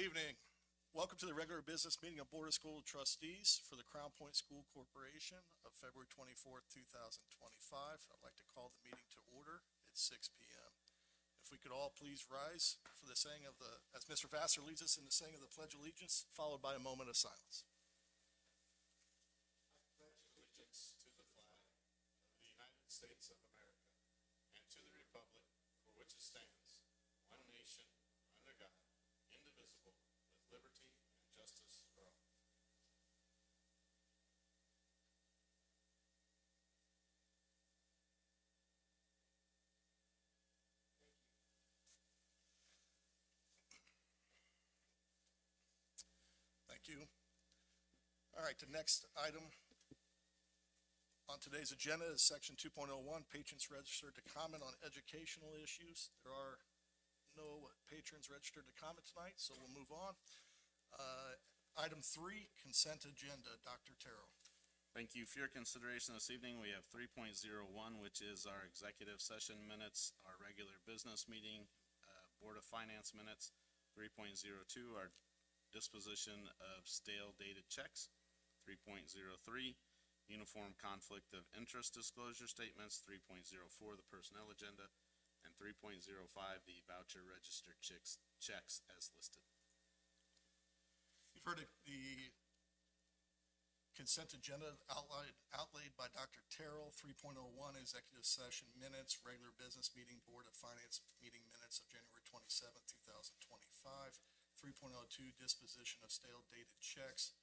evening. Welcome to the regular business meeting of Board of School Trustees for the Crown Point School Corporation of February 24th, 2025. I'd like to call the meeting to order at 6 p.m. If we could all please rise for the saying of as Mr. Vassar leads us in the saying of the Pledge of Allegiance, followed by a moment of silence. I pledge allegiance to the flag of the United States of America and to the republic for which it stands, one nation, under God, indivisible, with liberty and justice for all. Thank you. All right, the next item on today's agenda is Section 2.01, patrons registered to comment on educational issues. There are no patrons registered to comment tonight, so we'll move on. Item 3, consent agenda. Dr. Terrell. Thank you for your consideration this evening. We have 3.01, which is our executive session minutes, our regular business meeting, Board of Finance minutes. 3.02, our disposition of stale dated checks. 3.03, uniform conflict of interest disclosure statements. 3.04, the personnel agenda. And 3.05, the voucher registered checks as listed. You've heard the consent agenda outlaid by Dr. Terrell. 3.01, executive session minutes, regular business meeting, Board of Finance meeting minutes of January 27th, 2025. 3.02, disposition of stale dated checks.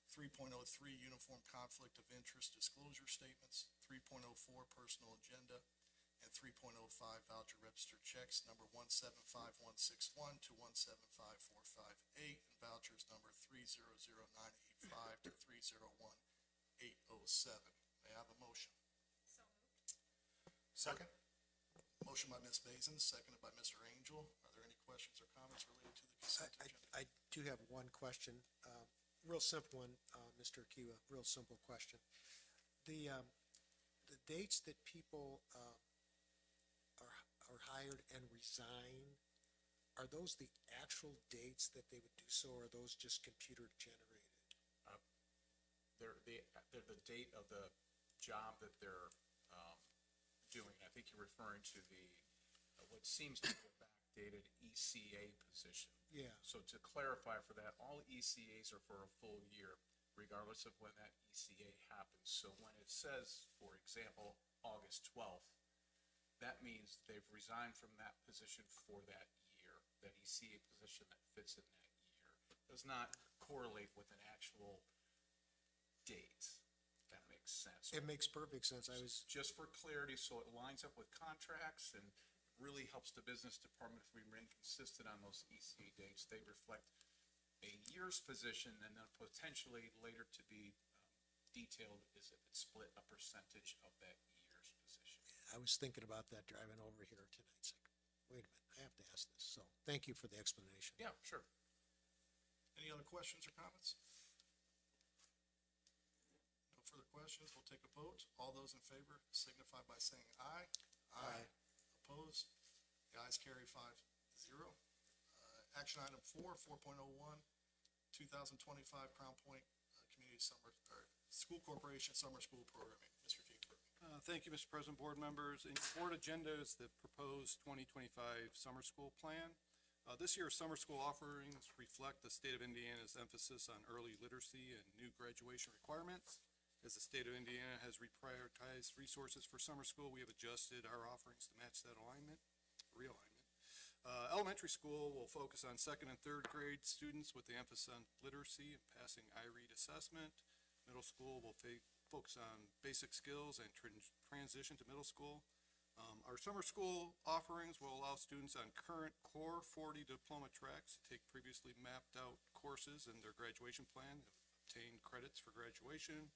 3.03, uniform conflict of interest disclosure statements. 3.04, personal agenda. And 3.05, voucher registered checks number 175,161 to 175,458, and vouchers number 300,985 to 301,807. May I have a motion? So moved. Second. Motion by Ms. Bazin, seconded by Mr. Angel. Are there any questions or comments related to the consent agenda? I do have one question, real simple one, Mr. Akiwa, real simple question. The dates that people are hired and resign, are those the actual dates that they would do so, or are those just computer generated? They're the date of the job that they're doing. I think you're referring to the what seems to be a backdated ECA position. Yeah. So to clarify for that, all ECAs are for a full year, regardless of when that ECA happens. So when it says, for example, August 12th, that means they've resigned from that position for that year. That ECA position that fits in that year does not correlate with an actual date. If that makes sense. It makes perfect sense. I was Just for clarity, so it lines up with contracts and really helps the business department if we remain consistent on those ECA dates. They reflect a year's position, and then potentially later to be detailed is if it's split a percentage of that year's position. I was thinking about that driving over here tonight. It's like, wait a minute, I have to ask this. So thank you for the explanation. Yeah, sure. Any other questions or comments? No further questions. We'll take a vote. All those in favor signify by saying aye. Aye. Opposed? The ayes carry 5-0. Action item 4.01, 2025 Crown Point Community School Corporation Summer School Programming. Mr. Keeper. Thank you, Mr. President, board members. In your board agenda is the proposed 2025 summer school plan. This year's summer school offerings reflect the state of Indiana's emphasis on early literacy and new graduation requirements. As the state of Indiana has reprioritized resources for summer school, we have adjusted our offerings to match that realignment. Elementary school will focus on second and third grade students with the emphasis on literacy and passing iRead assessment. Middle school will focus on basic skills and transition to middle school. Our summer school offerings will allow students on current core 40 diploma tracks to take previously mapped out courses in their graduation plan, obtain credits for graduation.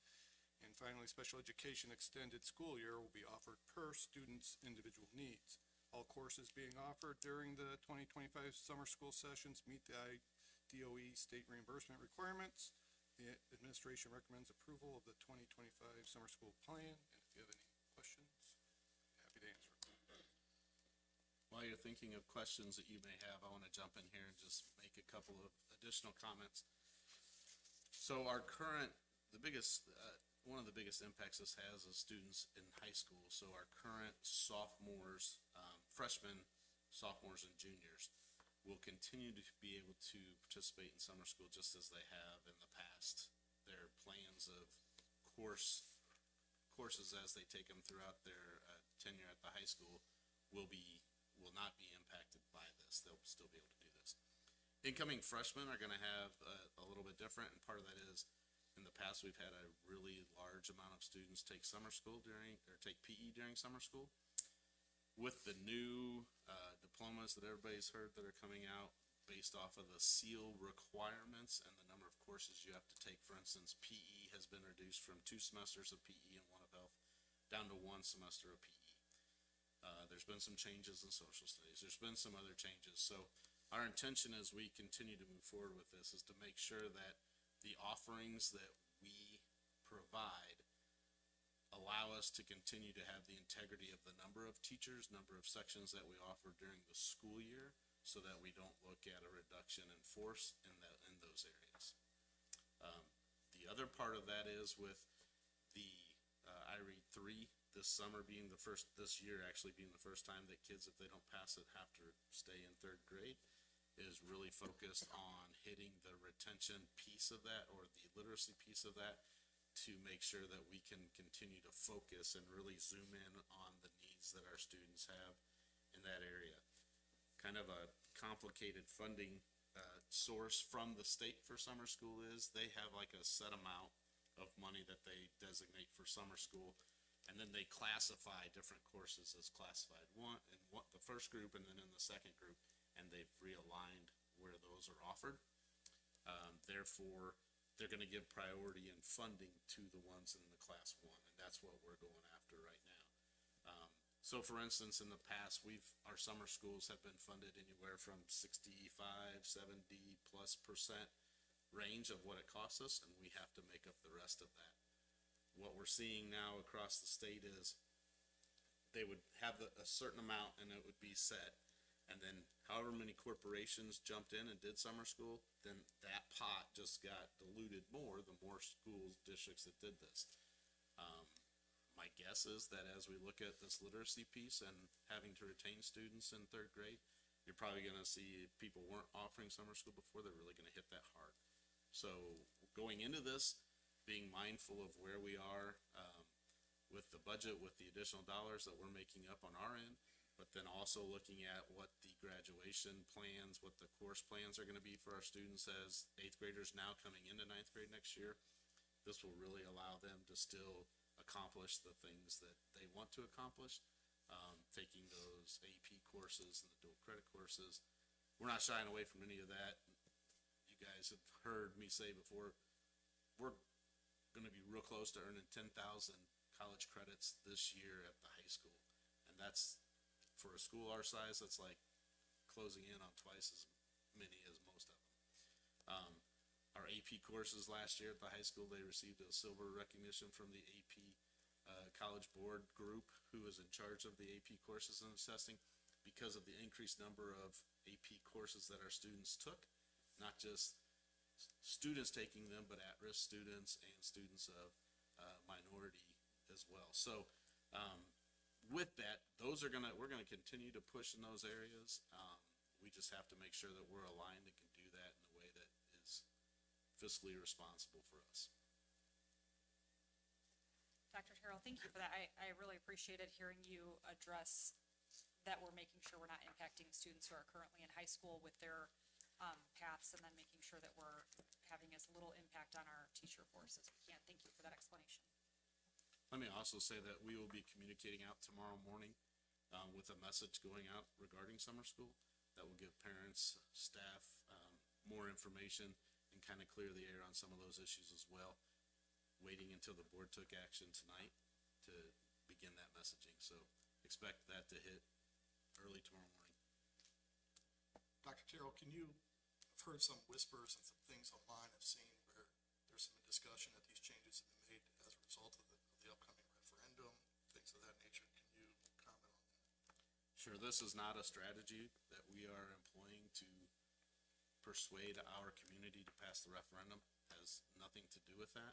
And finally, special education extended school year will be offered per student's individual needs. All courses being offered during the 2025 summer school sessions meet the DOE state reimbursement requirements. The administration recommends approval of the 2025 summer school plan. And if you have any questions, happy to answer. While you're thinking of questions that you may have, I want to jump in here and just make a couple of additional comments. So our current, one of the biggest impacts this has is students in high school. So our current sophomores, freshmen, sophomores, and juniors will continue to be able to participate in summer school just as they have in the past. Their plans of courses as they take them throughout their tenure at the high school will not be impacted by this. They'll still be able to do this. Incoming freshmen are going to have a little bit different, and part of that is in the past we've had a really large amount of students take take PE during summer school. With the new diplomas that everybody's heard that are coming out based off of the SEAL requirements and the number of courses you have to take, for instance, PE has been reduced from 2 semesters of PE and 1 of health down to 1 semester of PE. There's been some changes in social studies. There's been some other changes. So our intention as we continue to move forward with this is to make sure that the offerings that we provide allow us to continue to have the integrity of the number of teachers, number of sections that we offer during the school year, so that we don't look at a reduction in force in those areas. The other part of that is with the I-Read 3 this summer being this year actually being the first time that kids, if they don't pass it, have to stay in 3rd grade, is really focused on hitting the retention piece of that or the literacy piece of that to make sure that we can continue to focus and really zoom in on the needs that our students have in that area. Kind of a complicated funding source from the state for summer school is they have like a set amount of money that they designate for summer school, and then they classify different courses as classified the first group and then in the second group, and they've realigned where those are offered. Therefore, they're going to give priority in funding to the ones in the class 1, and that's what we're going after right now. So for instance, in the past, our summer schools have been funded anywhere from 65, 70+% range of what it costs us, and we have to make up the rest of that. What we're seeing now across the state is they would have a certain amount and it would be set. And then however many corporations jumped in and did summer school, then that pot just got diluted more, the more schools, districts that did this. My guess is that as we look at this literacy piece and having to retain students in 3rd grade, you're probably going to see people weren't offering summer school before, they're really going to hit that hard. So going into this, being mindful of where we are with the budget, with the additional dollars that we're making up on our end, but then also looking at what the graduation plans, what the course plans are going to be for our students as 8th graders now coming into 9th grade next year. This will really allow them to still accomplish the things that they want to accomplish, taking those AP courses and the dual credit courses. We're not shying away from any of that. You guys have heard me say before, we're going to be real close to earning 10,000 college credits this year at the high school. And that's, for a school our size, that's like closing in on twice as many as most of them. Our AP courses last year at the high school, they received a silver recognition from the AP College Board group who is in charge of the AP courses and assessing, because of the increased number of AP courses that our students took, not just students taking them, but at-risk students and students of minority as well. So with that, we're gonna continue to push in those areas. We just have to make sure that we're aligned and can do that in a way that is fiscally responsible for us. Dr. Terrell, thank you for that. I really appreciated hearing you address that we're making sure we're not impacting students who are currently in high school with their paths, and then making sure that we're having as little impact on our teacher force as we can. Thank you for that explanation. Let me also say that we will be communicating out tomorrow morning with a message going out regarding summer school that will give parents, staff, more information and kind of clear the air on some of those issues as well. Waiting until the board took action tonight to begin that messaging. So expect that to hit early tomorrow morning. Dr. Terrell, I've heard some whispers and some things online I've seen where there's some discussion that these changes have been made as a result of the upcoming referendum, things of that nature. Can you comment on that? Sure, this is not a strategy that we are employing to persuade our community to pass the referendum, has nothing to do with that.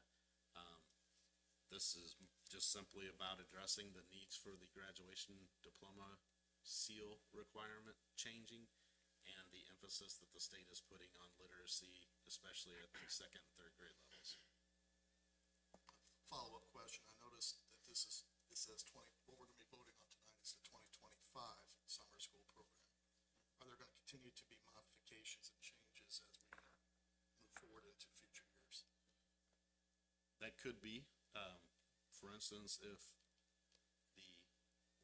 This is just simply about addressing the needs for the graduation diploma seal requirement changing and the emphasis that the state is putting on literacy, especially at the second and third grade levels. Follow-up question. I noticed that it says what we're gonna be voting on tonight is the 2025 summer school program. Are there gonna continue to be modifications and changes as we move forward into future years? That could be, for instance, if the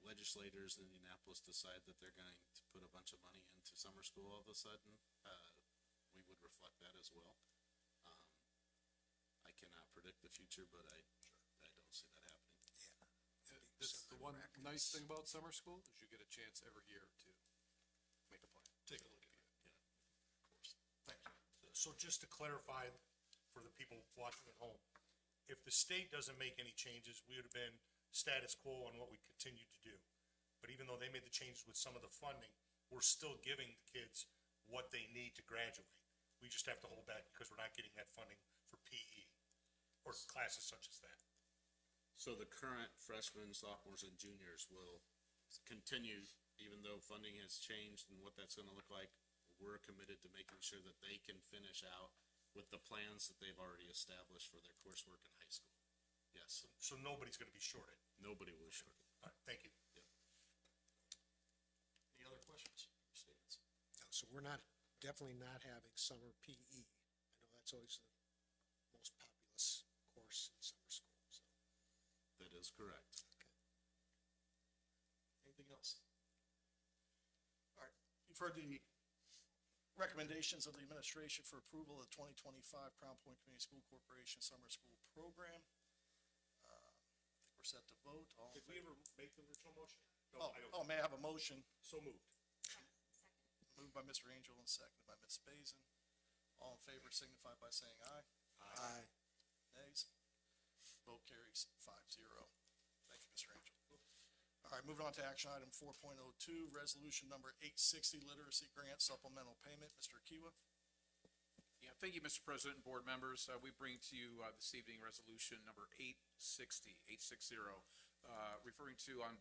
legislators in Indianapolis decide that they're going to put a bunch of money into summer school all of a sudden, we would reflect that as well. I cannot predict the future, but I don't see that happening. That's the one nice thing about summer school, is you get a chance every year to make a plan. Take a look at it. Yeah. Of course. Thank you. So just to clarify for the people watching at home, if the state doesn't make any changes, we would have been status quo on what we continue to do. But even though they made the changes with some of the funding, we're still giving the kids what they need to graduate. We just have to hold back because we're not getting that funding for PE or classes such as that. So the current freshmen, sophomores, and juniors will continue, even though funding has changed and what that's gonna look like. We're committed to making sure that they can finish out with the plans that they've already established for their coursework in high school. Yes, So nobody's gonna be shorted. nobody will short it. All right, thank you. Any other questions or statements? No, so we're not, definitely not having summer PE. I know that's always the most populous course in summer school, so. That is correct. Anything else? All right, you've heard the recommendations of the administration for approval of the 2025 Crown Point Community School Corporation Summer School Program. I think we're set to vote. All in Did we favor? ever make the original motion? Oh, No, I don't. may I have a motion? So moved. Moved by Mr. Angel and seconded by Ms. Basin. All in favor signify by saying aye. Aye. Nays? Vote carries 5-0. Thank you, Mr. Angel. All right, moving on to action item 4.02, resolution number 860, literacy grant supplemental payment. Mr. Kiwa? Yeah, thank you, Mr. President and board members. We bring to you this evening resolution number 860, referring to on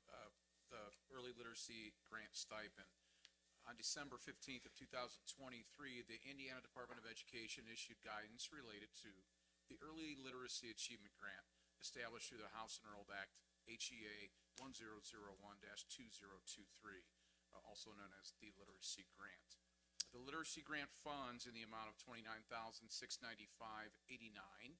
the early literacy grant stipend. On December 15th of 2023, the Indiana Department of Education issued guidance related to the Early Literacy Achievement Grant established through the House Enrolled Act, HEA 1001-2023, also known as the Literacy Grant. The Literacy Grant funds in the amount of $29,695.89,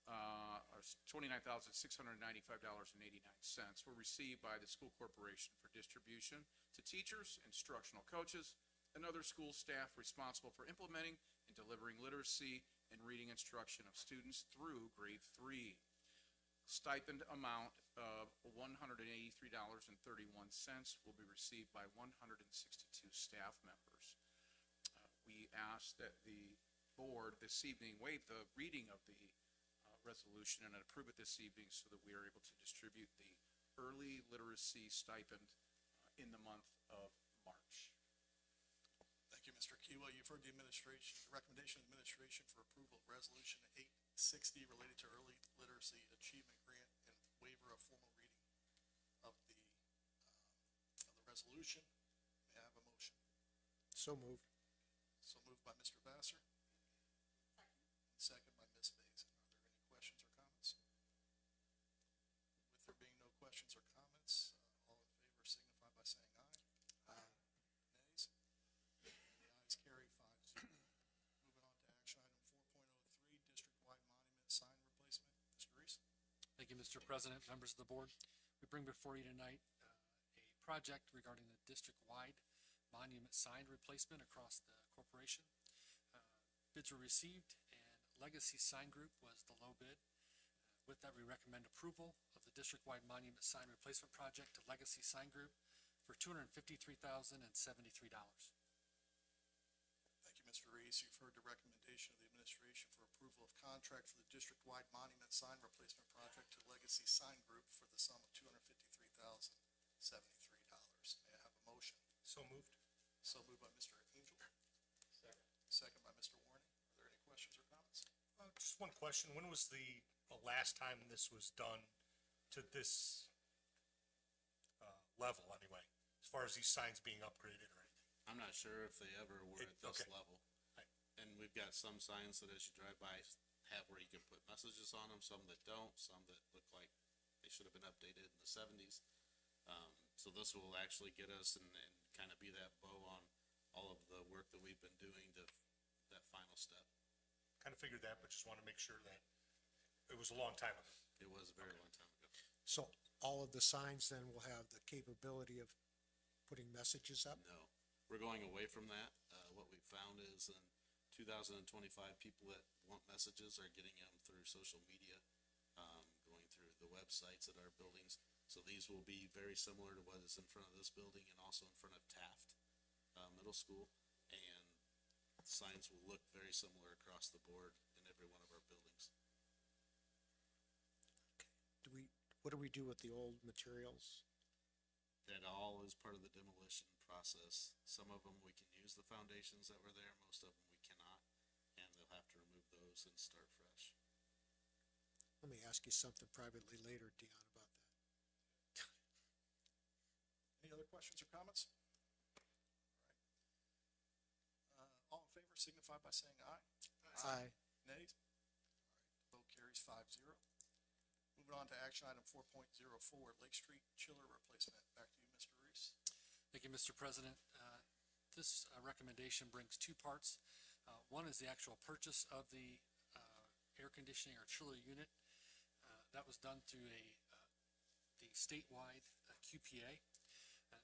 or $29,695.89 were received by the school corporation for distribution to teachers, instructional coaches, and other school staff responsible for implementing and delivering literacy and reading instruction of students through grade 3. Stipend amount of $183.31 will be received by 162 staff members. We ask that the board this evening waive the reading of the resolution and approve it this evening so that we are able to distribute the early literacy stipend in the month of March. Thank you, Mr. Kiwa. You've heard the recommendation of the administration for approval of resolution 860 related to early literacy achievement grant and waiver of formal reading of the resolution. May I have a motion? So moved. So moved by Mr. Vassar. Second by Ms. Basin. Are there any questions or comments? With there being no questions or comments, all in favor signify by saying aye. Aye. Nays? The ayes carry 5-0. Moving on to action item 4.03, district-wide monument sign replacement. Mr. Reese? Thank you, Mr. President, members of the board. We bring before you tonight a project regarding the district-wide monument sign replacement across the corporation. Bids were received, and Legacy Sign Group was the low bid. With that, we recommend approval of the district-wide monument sign replacement project to Legacy Sign Group for $253,073. Thank you, Mr. Reese. You've heard the recommendation of the administration for approval of contract for the district-wide monument sign replacement project to Legacy Sign Group for the sum of $253,073. May I have a motion? So moved. So moved by Mr. Angel. Second by Just one question. When was the last time this was done to this level anyway? As far as these signs being upgraded or anything? I'm not sure if they ever were at this Okay. level. Right. And we've got some signs that as you drive by have where you can put messages on them, some that don't, some that look like they should have been updated in the seventies. So this will actually get us and kind of be that bow on all of the work that we've been doing to that final step. Kind of figured that, but just want to make sure that it was a long time ago. It was a very long time ago. So all of the signs then will have the capability of putting messages up? No, we're going away from that. What we found is in 2025, people that want messages are getting them through social media, going through the websites at our buildings. So these will be very similar to what is in front of this building and also in front of Taft Middle School. And signs will look very similar across the board in every one of our buildings. What do we do with the old materials? That all is part of the demolition process. Some of them we can use the foundations that were there, most of them we cannot, and they'll have to remove those and start fresh. Let me ask you something privately later, Dion, about that. Any other questions or comments? All right. All in favor signify by saying aye. Aye. Nays? All right, vote carries 5-0. Moving on to action item 4.04, Lake Street chiller replacement. Back to you, Mr. Reese. Thank you, Mr. President. This recommendation brings two parts. One is the actual purchase of the air conditioning or chiller unit. That was done through the statewide QPA.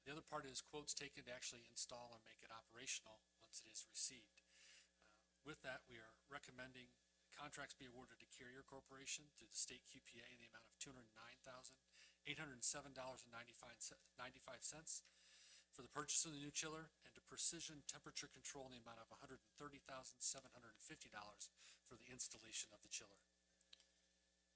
The other part is quotes taken to actually install and make it operational once it is received. With that, we are recommending contracts be awarded to Carrier Corporation through the state QPA in the amount of $209,807.95 for the purchase of the new chiller, and to Precision Temperature Control in the amount of $130,750 for the installation of the chiller.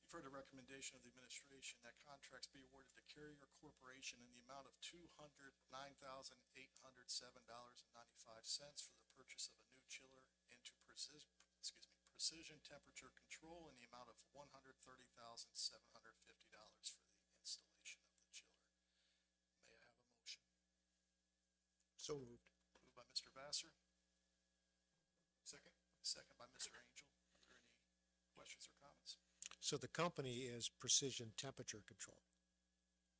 You've heard the recommendation of the administration that contracts be awarded to Carrier Corporation in the amount of $209,807.95 for the purchase of a new chiller, and to Precision Temperature Control in the amount of $130,750 for the installation of the chiller. May I have a motion? So moved. Moved by Mr. Vassar. Second. Second by Mr. Angel. Are there any questions or comments? So the company is Precision Temperature Control,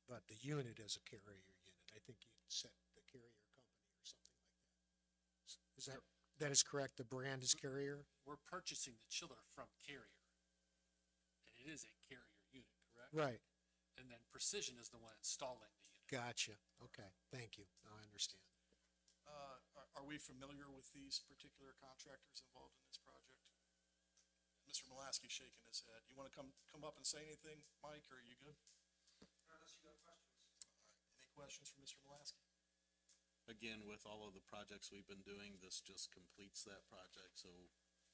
but the unit is a Carrier unit. I think you said the Carrier company or something like that. Is that is correct? The brand is Carrier? We're purchasing the chiller from Carrier, and it is a Carrier unit, correct? Right. And then Precision is the one installing the unit. Gotcha. Okay. Thank you. Now I understand. Are we familiar with these particular contractors involved in this project? Mr. Mulaski's shaking his head. You want to come up and say anything, Mike, or are you good? Unless you got questions. All right. Any questions for Mr. Mulaski? Again, with all of the projects we've been doing, this just completes that project. So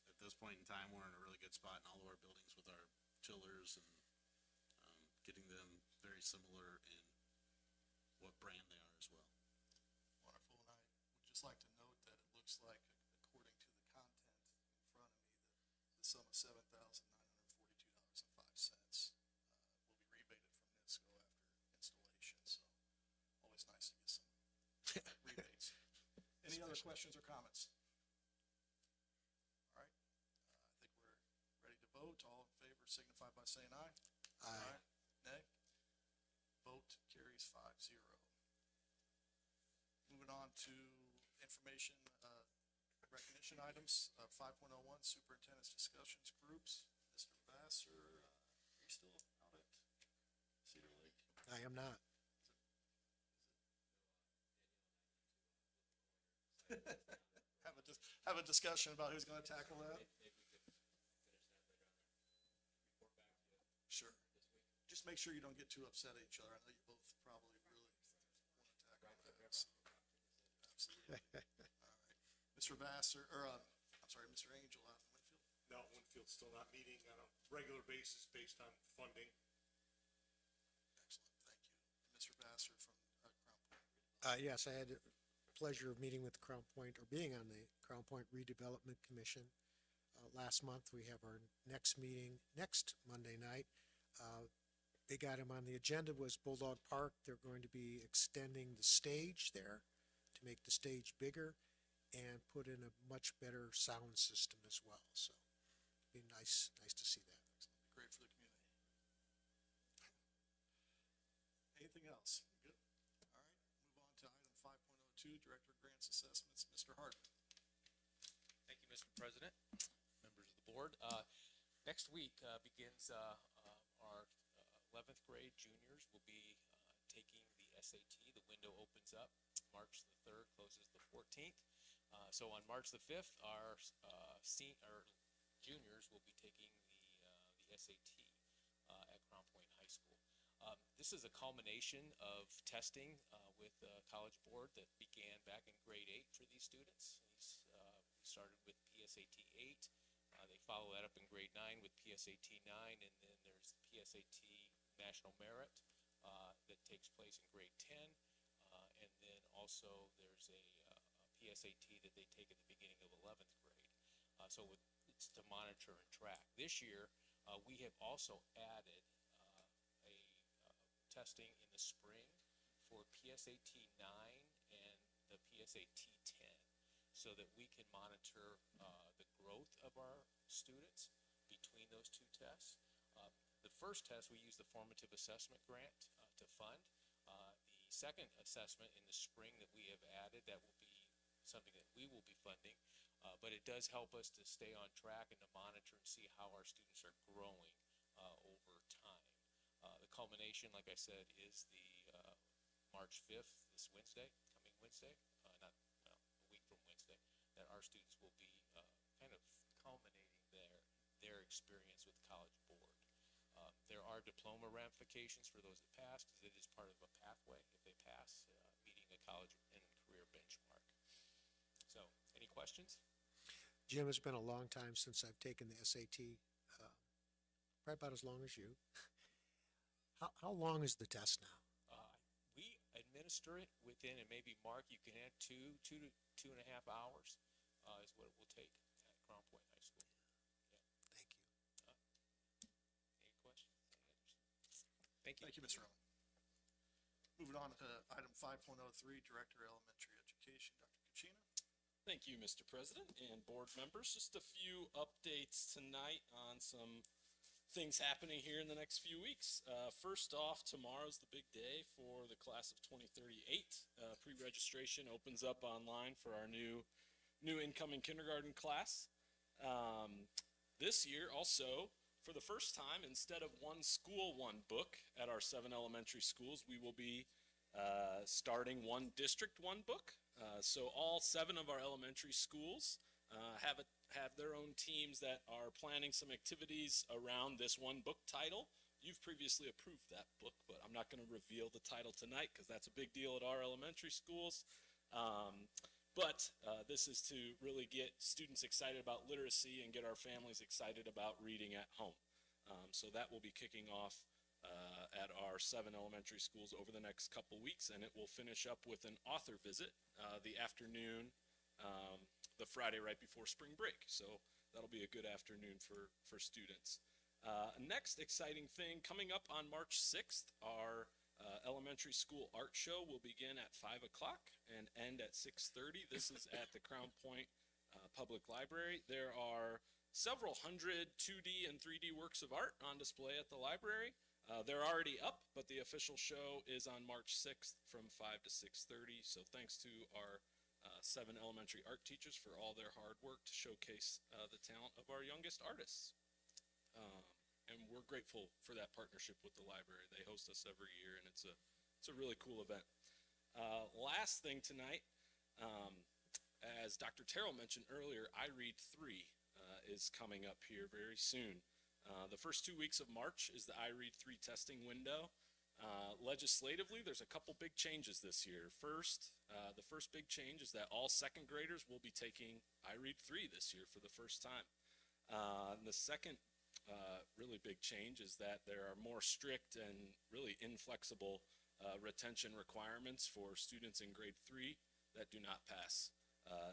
at this point in time, we're in a really good spot in all of our buildings with our chillers and getting them very similar in what brand they are as well. Wonderful. And I would just like to note that it looks like, according to the content in front of me, that the sum of $7,942.05 will be rebated from NISCO after installation. So always nice to get some rebates. Any other questions or comments? All right. I think we're ready to vote. All in favor signify by saying aye. Aye. Nay? Vote carries 5-0. Moving on to information recognition items, 5.01 Superintendent's Discussions Groups. Mr. Vassar, are you still out at Cedar Lake? I am not. Have a discussion about who's gonna tackle that? Sure. Just make sure you don't get too upset at each other. I know you both probably really want to tackle that. So, absolutely. All right. Mr. Vassar, or, I'm sorry, Mr. Angel out in Winfield. No, Winfield's still not meeting on a regular basis based on funding. Excellent, thank you. And Mr. Vassar from Crown Point. Yes, I had the pleasure of meeting with Crown Point, or being on the Crown Point Redevelopment Commission. last month. We have our next meeting next Monday night. Big item on the agenda was Bulldog Park. They're going to be extending the stage there to make the stage bigger and put in a much better sound system as well. So be nice to see that. Great for the community. Anything else? Good. All right, move on to item 5.02, Director of Grants Assessments, Mr. Hardman. Thank you, Mr. President, members of the board. Next week begins our 11th grade juniors will be taking the SAT. The window opens up March the 3rd, closes the 14th. So on March the 5th, our juniors will be taking the SAT at Crown Point High School. This is a culmination of testing with the College Board that began back in grade 8 for these students. We started with PSAT 8. They follow that up in grade 9 with PSAT 9, and then there's PSAT National Merit that takes place in grade 10. And then also there's a PSAT that they take at the beginning of 11th grade. So it's to monitor and track. This year, we have also added testing in the spring for PSAT 9 and the PSAT 10 so that we can monitor the growth of our students between those two tests. The first test, we use the formative assessment grant to fund. The second assessment in the spring that we have added, that will be something that we will be funding, but it does help us to stay on track and to monitor and see how our students are growing over time. The culmination, like I said, is the March 5th, this Wednesday, coming Wednesday, a week from Wednesday, that our students will be kind of culminating their experience with College Board. There are diploma ramifications for those that pass, because it is part of a pathway if they pass, meeting a college and career benchmark. So, any questions? Jim, it's been a long time since I've taken the SAT, probably about as long as you. How long is the test now? We administer it within, and maybe Mark, you can add two to 2.5 hours is what it will take at Crown Point High School. Thank you. Any questions? Thank you. Thank you, Mr. Rowan. Moving on to item 5.03, Director of Elementary Education, Dr. Kachina. Thank you, Mr. President and board members. Just a few updates tonight on some things happening here in the next few weeks. First off, tomorrow's the big day for the class of 2038. Pre-registration opens up online for our new incoming kindergarten class. This year also, for the first time, instead of one school, one book at our 7 elementary schools, we will be starting one district, one book. So all 7 of our elementary schools have their own teams that are planning some activities around this one book title. You've previously approved that book, but I'm not going to reveal the title tonight because that's a big deal at our elementary schools. But this is to really get students excited about literacy and get our families excited about reading at home. So that will be kicking off at our 7 elementary schools over the next couple weeks, and it will finish up with an author visit the afternoon, the Friday right before spring break. So that'll be a good afternoon for students. Next exciting thing, coming up on March 6th, our elementary school art show will begin at 5 o'clock and end at 6:30. This is at the Crown Point Public Library. There are several hundred 2D and 3D works of art on display at the library. They're already up, but the official show is on March 6th from 5 to 6:30. So thanks to our 7 elementary art teachers for all their hard work to showcase the talent of our youngest artists. And we're grateful for that partnership with the library. They host us every year, and it's a really cool event. Last thing tonight, as Dr. Terrell mentioned earlier, I Read 3 is coming up here very soon. The first 2 weeks of March is the I Read 3 testing window. Legislatively, there's a couple big changes this year. First, the first big change is that all second graders will be taking I Read 3 this year for the first time. The second really big change is that there are more strict and really inflexible retention requirements for students in grade 3 that do not pass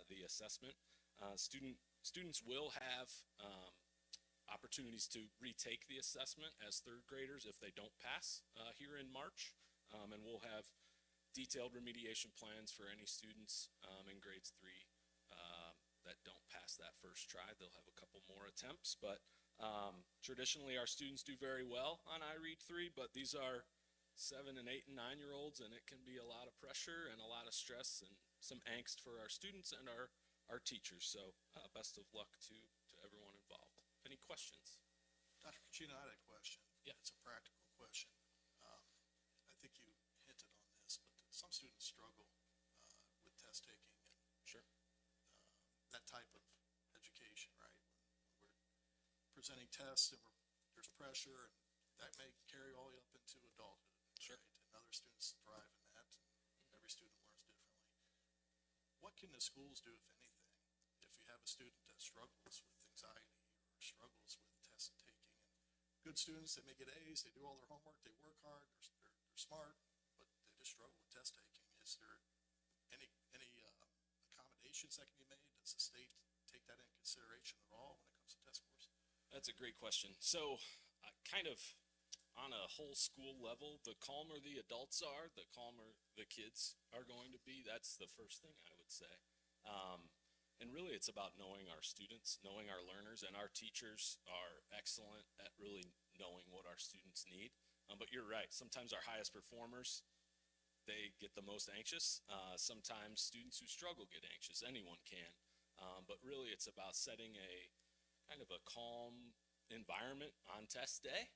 the assessment. Student students will have opportunities to retake the assessment as third graders if they don't pass here in March. And we'll have detailed remediation plans for any students in grades 3 that don't pass that first try. They'll have a couple more attempts, but traditionally our students do very well on iRead 3, but these are 7 and 8 and 9-year-olds, and it can be a lot of pressure and a lot of stress and some angst for our students and our teachers. So best of luck to everyone involved. Any questions? Dr. Cucino, I had a question. Yeah. It's a practical question. I think you hinted on this, but some students struggle with test taking and Sure. that type of education, right? When we're presenting tests and there's pressure, and that may carry all the way up into adulthood. Sure. Right? And other students thrive in that, and every student learns differently. What can the schools do, if anything, if you have a student that struggles with anxiety or struggles with test taking? And good students, they may get A's, they do all their homework, they work hard, they're smart, but they just struggle with test taking. Is there any accommodations that can be made? Does the state take that into consideration at all when it comes to test scores? That's a great question. So, kind of on a whole school level, the calmer the adults are, the calmer the kids are going to be. That's the first thing I would say. And really, it's about knowing our students, knowing our learners, and our teachers are excellent at really knowing what our students need. But you're right. Sometimes our highest performers, they get the most anxious. Sometimes students who struggle get anxious. Anyone can. But really, it's about setting a kind of a calm environment on test day,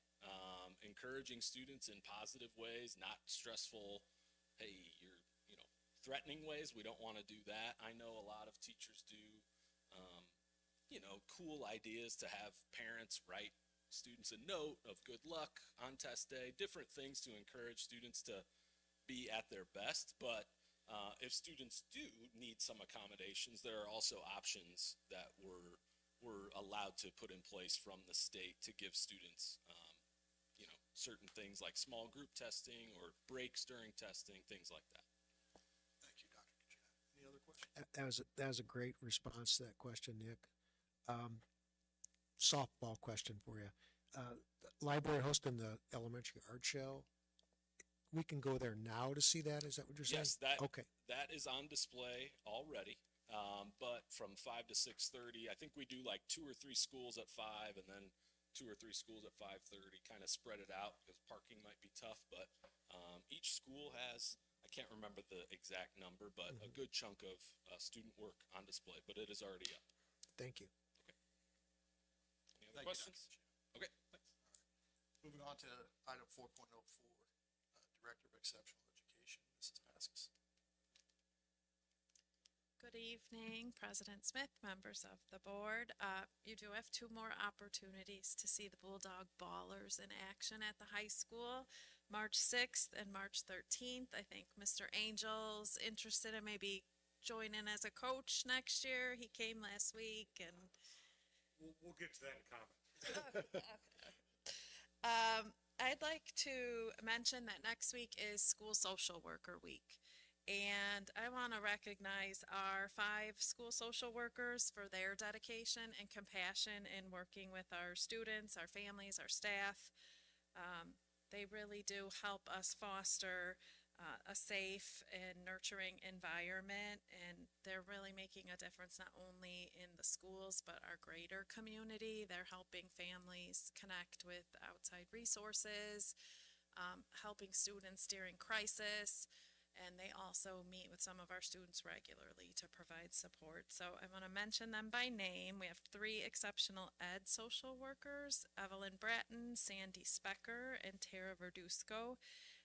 encouraging students in positive ways, not stressful, hey, you're, threatening ways. We don't want to do that. I know a lot of teachers do, cool ideas to have parents write students a note of good luck on test day, different things to encourage students to be at their best. But if students do need some accommodations, there are also options that we're allowed to put in place from the state to give students, certain things like small group testing or breaks during testing, things like that. Thank you, Dr. Cucino. Any other questions? That was a great response to that question, Nick. Softball question for you. Library hosting the elementary art show. We can go there now to see that. Is that what you're saying? Yes, Okay. that is on display already. But from 5 to 6:30, I think we do like 2 or 3 schools at 5 and then 2 or 3 schools at 5:30, kind of spread it out because parking might be tough. But each school has, I can't remember the exact number, but a good chunk of student work on display, but it is already up. Thank you. Any other Thank you, Dr. questions? Cucino. Okay, thanks. Moving on to item 4.04, Director of Exceptional Education, Mrs. Paskus. Good evening, President Smith, members of the board. You do have 2 more opportunities to see the Bulldog Ballers in action at the high school, March 6th and March 13th. I think Mr. Angel's interested in maybe joining as a coach next year. He came last week and We'll get to that in comment. I'd like to mention that next week is School Social Worker Week. And I want to recognize our 5 school social workers for their dedication and compassion in working with our students, our families, our staff. They really do help us foster a safe and nurturing environment, and they're really making a difference not only in the schools but our greater community. They're helping families connect with outside resources, helping students during crisis, and they also meet with some of our students regularly to provide support. So I want to mention them by name. We have 3 exceptional ed social workers, Evelyn Bratton, Sandy Specker, and Tara Verdusco.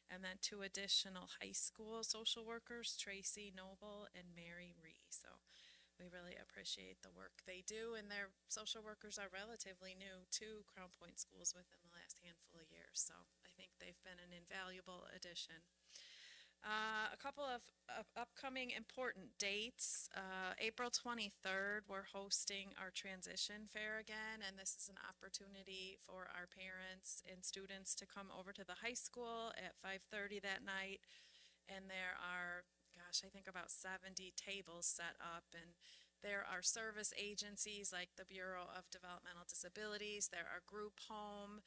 And then 2 additional high school social workers, Tracy Noble and Mary Ree. So we really appreciate the work they do, and their social workers are relatively new to Crown Point schools within the last handful of years. So I think they've been an invaluable addition. A couple of upcoming important dates. April 23rd, we're hosting our transition fair again, and this is an opportunity for our parents and students to come over to the high school at 5:30 that night. And there are, I think about 70 tables set up, and There are service agencies like the Bureau of Developmental Disabilities. There are group home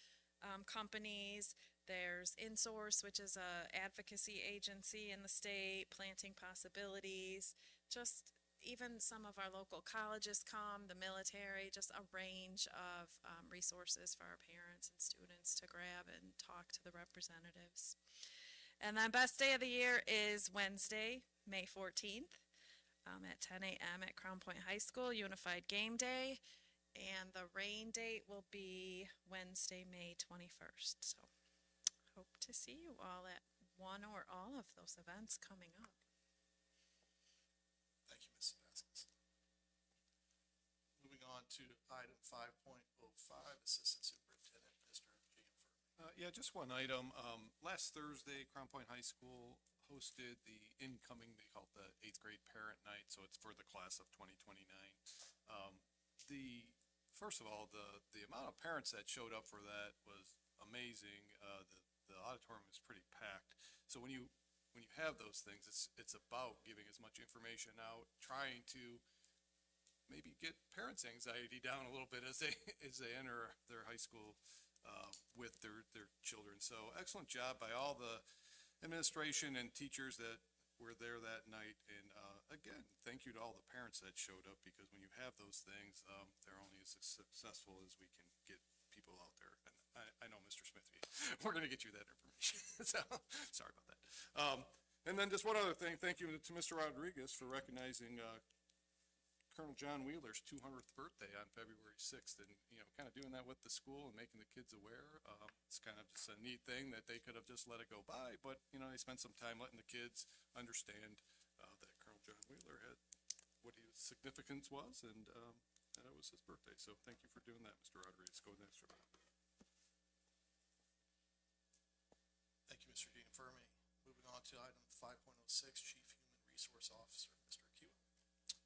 companies. There's InSource, which is a advocacy agency in the state, Planting Possibilities. Just even some of our local colleges come, the military, just a range of resources for our parents and students to grab and talk to the representatives. And then best day of the year is Wednesday, May 14th, at 10 a.m. at Crown Point High School, Unified Game Day. And the rain date will be Wednesday, May 21st. So hope to see you all at one or all of those events coming up. Thank you, Mrs. Vasquez. Moving on to item 5.05, Assistant Superintendent, Mr. Gianford. Yeah, just one item. Last Thursday, Crown Point High School hosted the incoming, they call it the 8th grade parent night, so it's for the class of 2029. First of all, the amount of parents that showed up for that was amazing. The auditorium was pretty packed. So when you have those things, it's about giving as much information out, trying to maybe get parents' anxiety down a little bit as they enter their high school with their children. So excellent job by all the administration and teachers that were there that night. And again, thank you to all the parents that showed up, because when you have those things, they're only as successful as we can get people out there. And I know, Mr. Smith, we're going to get you that information. So sorry about that. And then just one other thing. Thank you to Mr. Rodriguez for recognizing Colonel John Wheeler's 200th birthday on February 6th, and, kind of doing that with the school and making the kids aware. It's kind of just a neat thing that they could have just let it go by, but, they spent some time letting the kids understand that Colonel John Wheeler had what his significance was, and that it was his birthday. So thank you for doing that, Mr. Rodriguez. Go next. Thank you, Mr. Gianfermi. Moving on to item 5.06, Chief Human Resource Officer, Mr. Kiwa.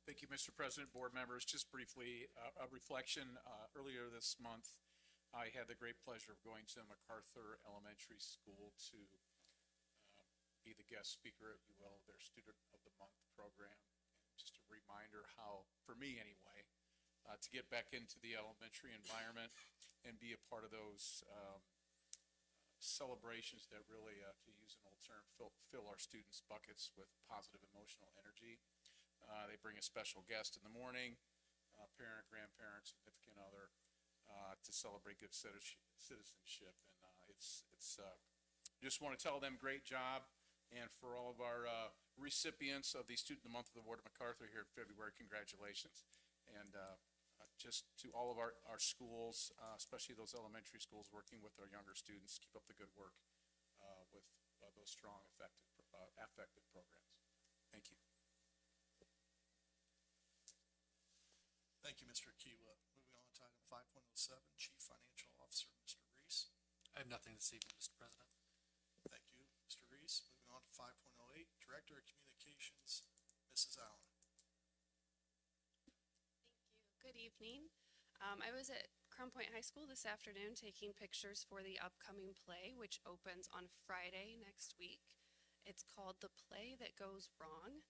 Thank you, Mr. President, board members. Just briefly, a reflection. Earlier this month, I had the great pleasure of going to MacArthur Elementary School to be the guest speaker, if you will, their Student of the Month program. And just a reminder how, for me anyway, to get back into the elementary environment and be a part of those celebrations that really, to use an old term, fill our students' buckets with positive emotional energy. They bring a special guest in the morning, parent, grandparent, significant other, to celebrate good citizenship. And just want to tell them great job. And for all of our recipients of the Student of the Month of the Ward of MacArthur here in February, congratulations. And just to all of our schools, especially those elementary schools working with our younger students, keep up the good work with those strong, affective programs. Thank you. Thank you, Mr. Kiwa. Moving on to item 5.07, Chief Financial Officer, Mr. Reese. I have nothing this evening, Mr. President. Thank you, Mr. Reese. Moving on to 5.08, Director of Communications, Mrs. Allen. Thank you. Good evening. I was at Crown Point High School this afternoon taking pictures for the upcoming play, which opens on Friday next week. It's called The Play That Goes Wrong,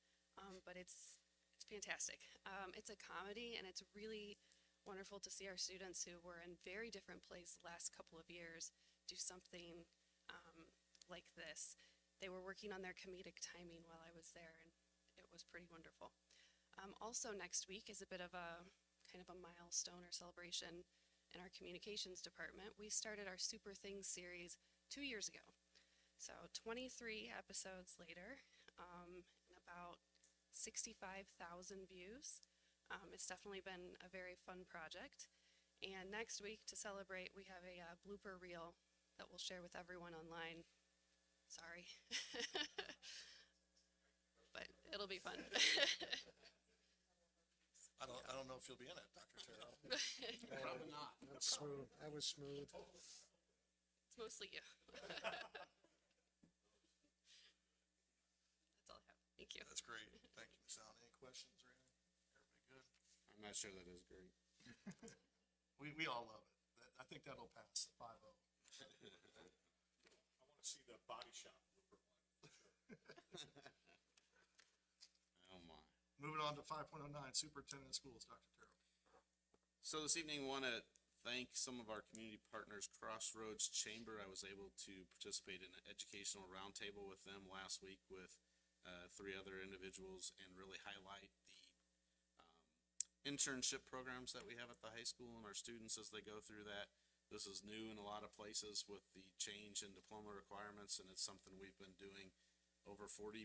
but it's fantastic. It's a comedy, and it's really wonderful to see our students who were in very different plays the last couple of years do something like this. They were working on their comedic timing while I was there, and it was pretty wonderful. Also next week is a bit of a kind of a milestone or celebration in our communications department. We started our Super Things series 2 years ago. So 23 episodes later, and about 65,000 views. It's definitely been a very fun project. And next week, to celebrate, we have a blooper reel that we'll share with everyone online. Sorry. But it'll be fun. I don't know if you'll be in it, Dr. Terrell. Probably not. That's smooth. That was smooth. It's mostly you. That's all I have. Thank you. That's great. Thank you, Ms. Allen. Any questions or anything? Everybody good? I'm not sure that is great. We all love it. I think that'll pass the 5-0. I want to see the body shop blooper one. Oh, my. Moving on on to 5.09, Superintendent of Schools, Dr. Terrell. So this evening, want to thank some of our community partners, Crossroads Chamber. I was able to participate in an educational roundtable with them last week with 3 other individuals and really highlight the internship programs that we have at the high school and our students as they go through that. This is new in a lot of places with the change in diploma requirements, and it's something we've been doing. Over 40%,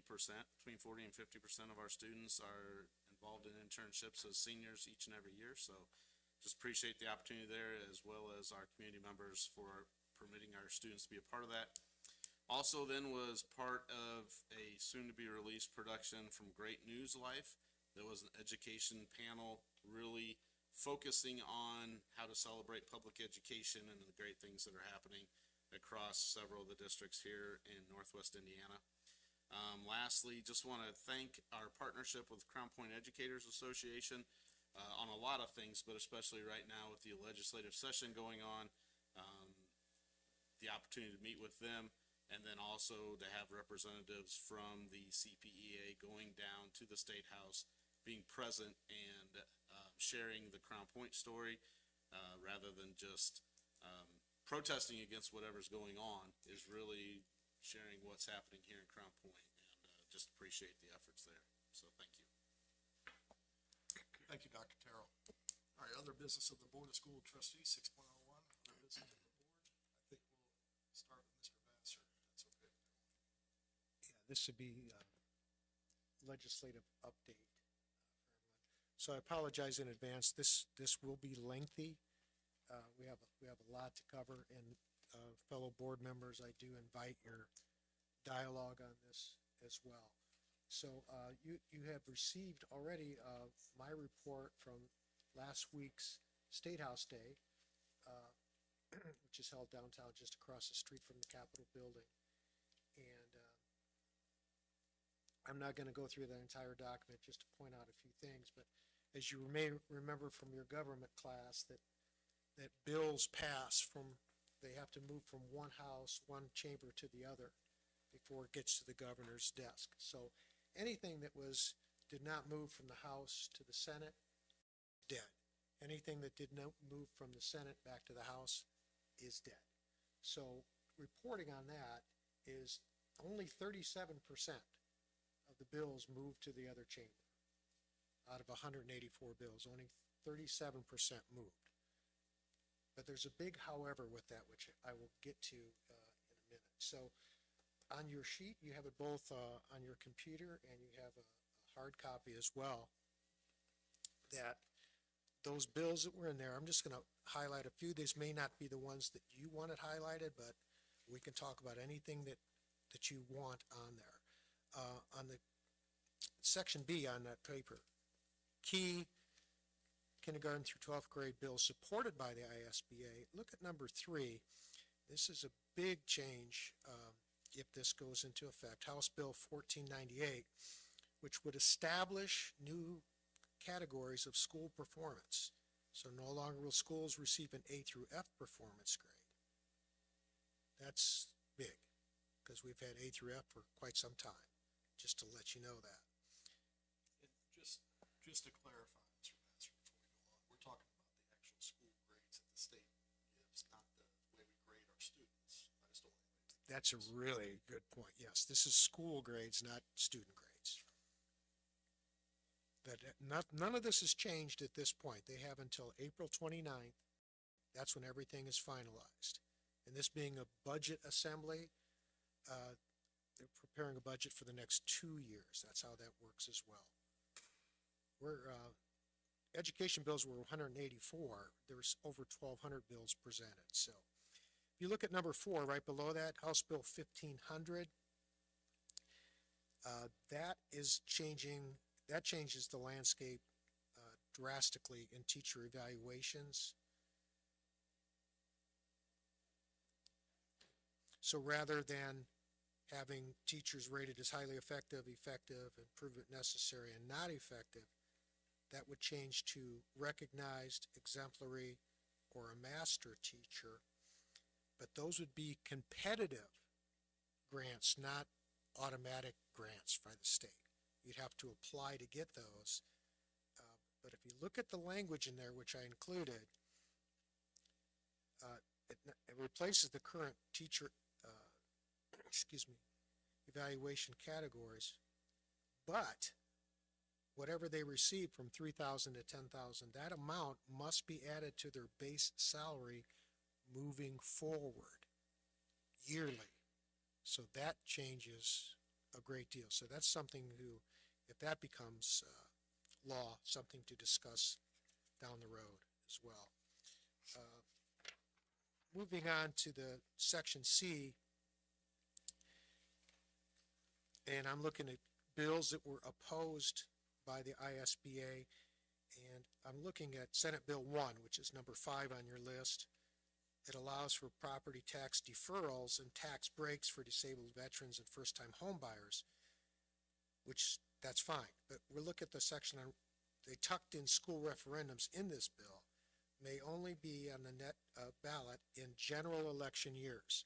between 40 and 50% of our students are involved in internships as seniors each and every year. So just appreciate the opportunity there, as well as our community members for permitting our students to be a part of that. Also then was part of a soon-to-be-released production from Great News Life. There was an education panel really focusing on how to celebrate public education and the great things that are happening across several of the districts here in Northwest Indiana. Lastly, just want to thank our partnership with Crown Point Educators Association on a lot of things, but especially right now with the legislative session going on, the opportunity to meet with them, and then also to have representatives from the CPEA going down to the State House, being present and sharing the Crown Point story, rather than just protesting against whatever's going on, is really sharing what's happening here in Crown Point, and just appreciate the efforts there. So thank you. Thank you, Dr. Terrell. All right, other business of the Board of School Trustees, 6.01, other business of the board. I think we'll start with Mr. Vassar, if that's okay. Yeah, this would be legislative update for everyone. So I apologize in advance. This will be lengthy. We have a lot to cover, and fellow board members, I do invite your dialogue on this as well. So you have received already my report from last week's State House Day, which is held downtown just across the street from the Capitol building. And I'm not going to go through the entire document, just to point out a few things, but as you may remember from your government class, that bills pass from, they have to move from one house, one chamber to the other before it gets to the governor's desk. So anything that did not move from the House to the Senate, dead. Anything that did not move from the Senate back to the House is dead. So reporting on that is only 37% of the bills moved to the other chamber. Out of 184 bills, only 37% moved. But there's a big however with that, which I will get to in a minute. So on your sheet, you have it both on your computer, and you have a hard copy as well, that those bills that were in there, I'm just going to highlight a few. These may not be the ones that you wanted highlighted, but we can talk about anything that you want on there. On the section B on that paper, key kindergarten through 12th grade bills supported by the ISBA. Look at number 3. This is a big change if this goes into effect. House Bill 1498, which would establish new categories of school performance. So no longer will schools receive an A through F performance grade. That's big, because we've had A through F for quite some time, just to let you know that. Just to clarify, Mr. Vassar, before we go on, we're talking about the actual school grades that the state gives, not the way we grade our students. I just don't want anybody to. That's a really good point. Yes, this is school grades, not student grades. None of this has changed at this point. They have until April 29th. That's when everything is finalized. And this being a budget assembly, they're preparing a budget for the next 2 years. That's how that works as well. Education bills were 184. There was over 1,200 bills presented. So if you look at number 4, right below that, House Bill 1500, that is changing. That changes the landscape drastically in teacher evaluations. So rather than having teachers rated as highly effective, improvement necessary, and not effective, that would change to recognized, exemplary, or a master teacher. But those would be competitive grants, not automatic grants by the state. you'd have to apply to get those. But if you look at the language in there, which I included, it replaces the current teacher, evaluation categories, but whatever they receive from 3,000 to 10,000, that amount must be added to their base salary moving forward yearly. So that changes a great deal. So that's something if that becomes law, something to discuss down the road as well. Moving on to the section C, and I'm looking at bills that were opposed by the ISBA, and I'm looking at Senate Bill 1, which is number 5 on your list. It allows for property tax deferrals and tax breaks for disabled veterans and first-time homebuyers, which that's fine. But we'll look at the section on, they tucked in school referendums in this bill, may only be on the net ballot in general election years.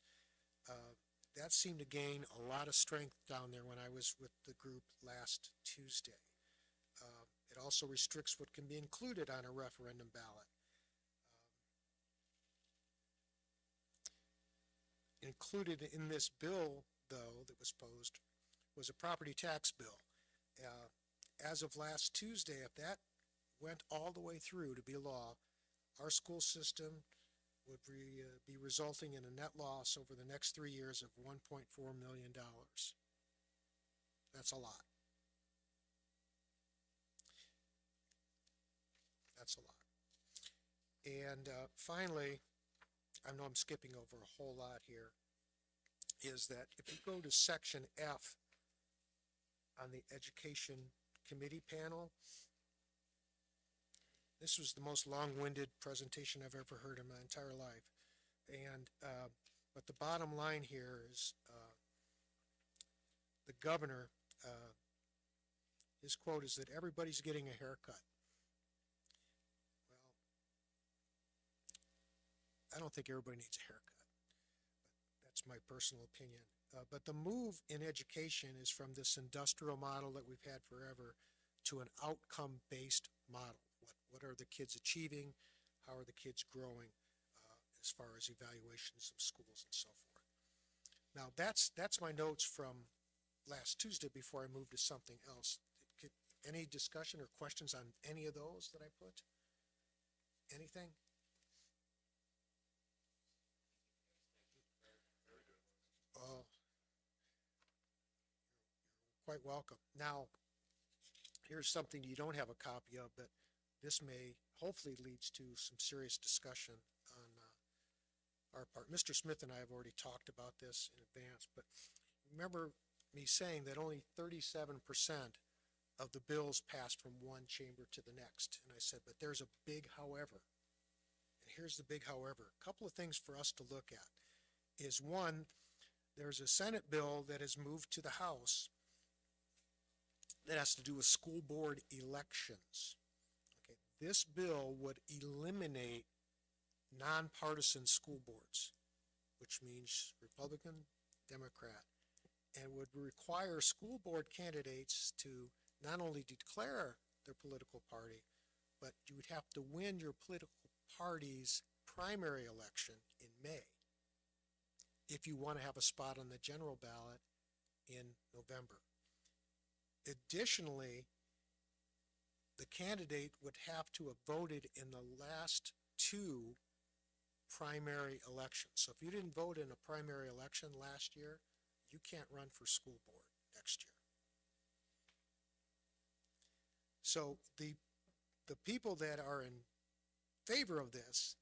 That seemed to gain a lot of strength down there when I was with the group last Tuesday. It also restricts what can be included on a referendum ballot. Included in this bill, though, that was posed, was a property tax bill. As of last Tuesday, if that went all the way through to be law, our school system would be resulting in a net loss over the next 3 years of $1.4 million. That's a lot. That's a lot. And finally, I know I'm skipping over a whole lot here, is that if you go to section F on the Education Committee panel, this was the most long-winded presentation I've ever heard in my entire life. And but the bottom line here is the governor, his quote is that everybody's getting a haircut. Well, I don't think everybody needs a haircut. That's my personal opinion. But the move in education is from this industrial model that we've had forever to an outcome-based model. What are the kids achieving? How are the kids growing as far as evaluations of schools and so forth? Now, that's my notes from last Tuesday before I moved to something else. Any discussion or questions on any of those that I put? Anything? Oh, you're quite welcome. Now, here's something you don't have a copy of, but this may hopefully leads to some serious discussion on our part. Mr. Smith and I have already talked about this in advance, but remember me saying that only 37% of the bills passed from one chamber to the next. And I said, but there's a big however. And here's the big however. A couple of things for us to look at is, one, there's a Senate bill that has moved to the House that has to do with school board elections. Okay, this bill would eliminate nonpartisan school boards, which means Republican, Democrat, and would require school board candidates to not only declare their political party, but you would have to win your political party's primary election in May if you want to have a spot on the general ballot in November. Additionally, the candidate would have to have voted in the last two primary elections. So if you didn't vote in a primary election last year, you can't run for school board next year. So the people that are in favor of this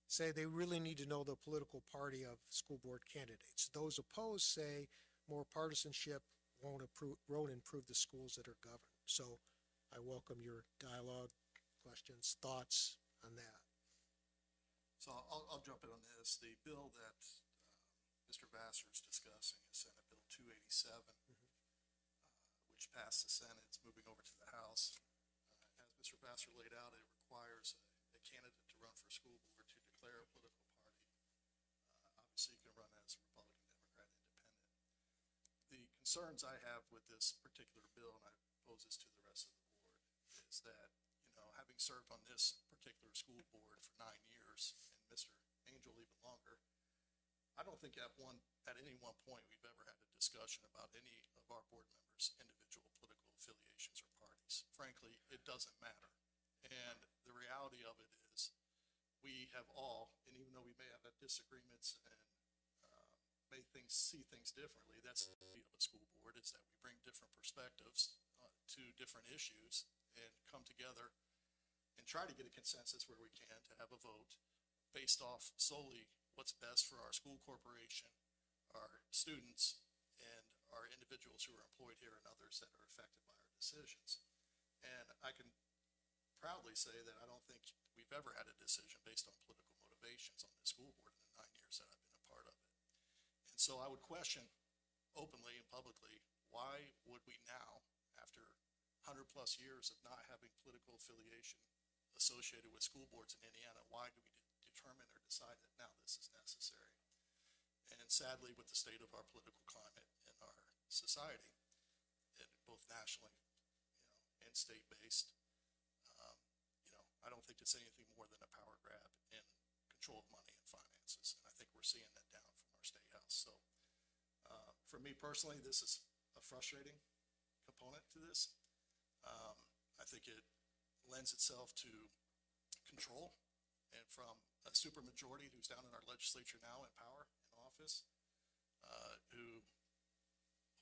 say they really need to know the political party of school board candidates. Those opposed say more partisanship won't improve the schools that are governed. So I welcome your dialogue, questions, thoughts on that. So I'll jump in on this. The bill that Mr. Vassar is discussing is Senate Bill 287, which passed the Senate. It's moving over to the House. As Mr. Vassar laid out, it requires a candidate to run for school board to declare a political party. Obviously, you can run as Republican, Democrat, Independent. The concerns I have with this particular bill, and I poses to the rest of the board is that, you know, having served on this particular school board for 9 years, and Mr. Angel even longer, I don't think at any one point we've ever had a discussion about any of our board members' individual political affiliations or parties. Frankly, it doesn't matter. And the reality of it is, we have all, and even though we may have had disagreements and see things differently, that's the beauty of a school board, is that we bring different perspectives to different issues and come together and try to get a consensus where we can to have a vote based off solely what's best for our school corporation, our students, and our individuals who are employed here and others that are affected by our decisions. And I can proudly say that I don't think we've ever had a decision based on political motivations on the school board in the 9 years that I've been a part of it. And so I would question openly and publicly, why would we now, after 100+ years of not having political affiliation associated with school boards in Indiana, why do we determine or decide that now this is necessary? And sadly, with the state of our political climate in our society, and both nationally, and state-based, I don't think it's anything more than a power grab and control of money and finances. And I think we're seeing that down from our state house. So for me personally, this is a frustrating component to this. I think it lends itself to control, and from a supermajority who's down in our legislature now in power, in office, who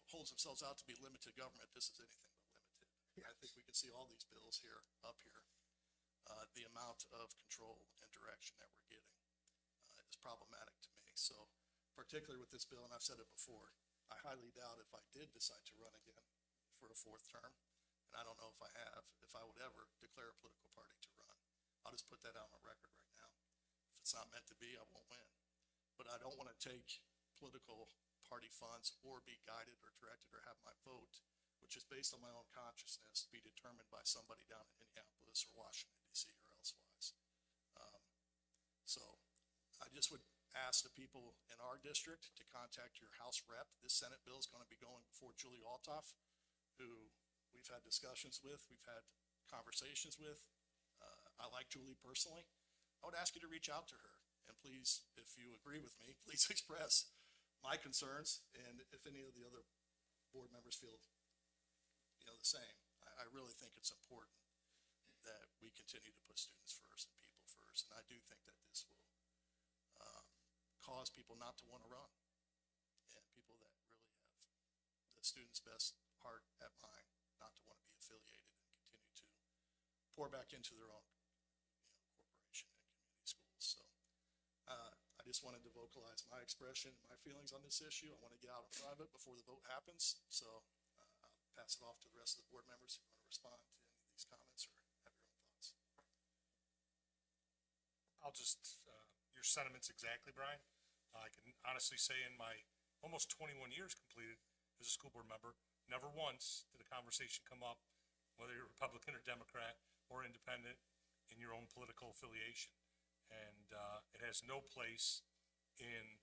holds themselves out to be limited government, this is anything but limited. I think we can see all these bills here, up here. The amount of control and direction that we're getting is problematic to me. So particularly with this bill, and I've said it before, I highly doubt if I did decide to run again for a 4th term, and I don't know if I have, if I would ever declare a political party to run. I'll just put that on my record right now. If it's not meant to be, I won't win. But I don't want to take political party funds or be guided or directed or have my vote, which is based on my own consciousness, be determined by somebody down in Minneapolis or Washington, D.C. or elsewise. So I just would ask the people in our district to contact your House rep. This Senate bill is going to be going before Julie Altoff, who we've had discussions with, we've had conversations with. I like Julie personally. I would ask you to reach out to her, and please, if you agree with me, please express my concerns, and if any of the other board members feel the same. I really think it's important that we continue to put students first and people first, and I do think that this will cause people not to want to run, and people that really have the students' best heart at mind not to want to be affiliated and continue to pour back into their own corporation and community schools. So I just wanted to vocalize my expression, my feelings on this issue. I want to get out in private before the vote happens. So I'll pass it off to the rest of the board members who want to respond to any of these comments or have your own thoughts. I'll just, your sentiments exactly, Brian. I can honestly say in my almost 21 years completed as a school board member, never once did a conversation come up, whether you're Republican or Democrat or independent, in your own political affiliation. And it has no place in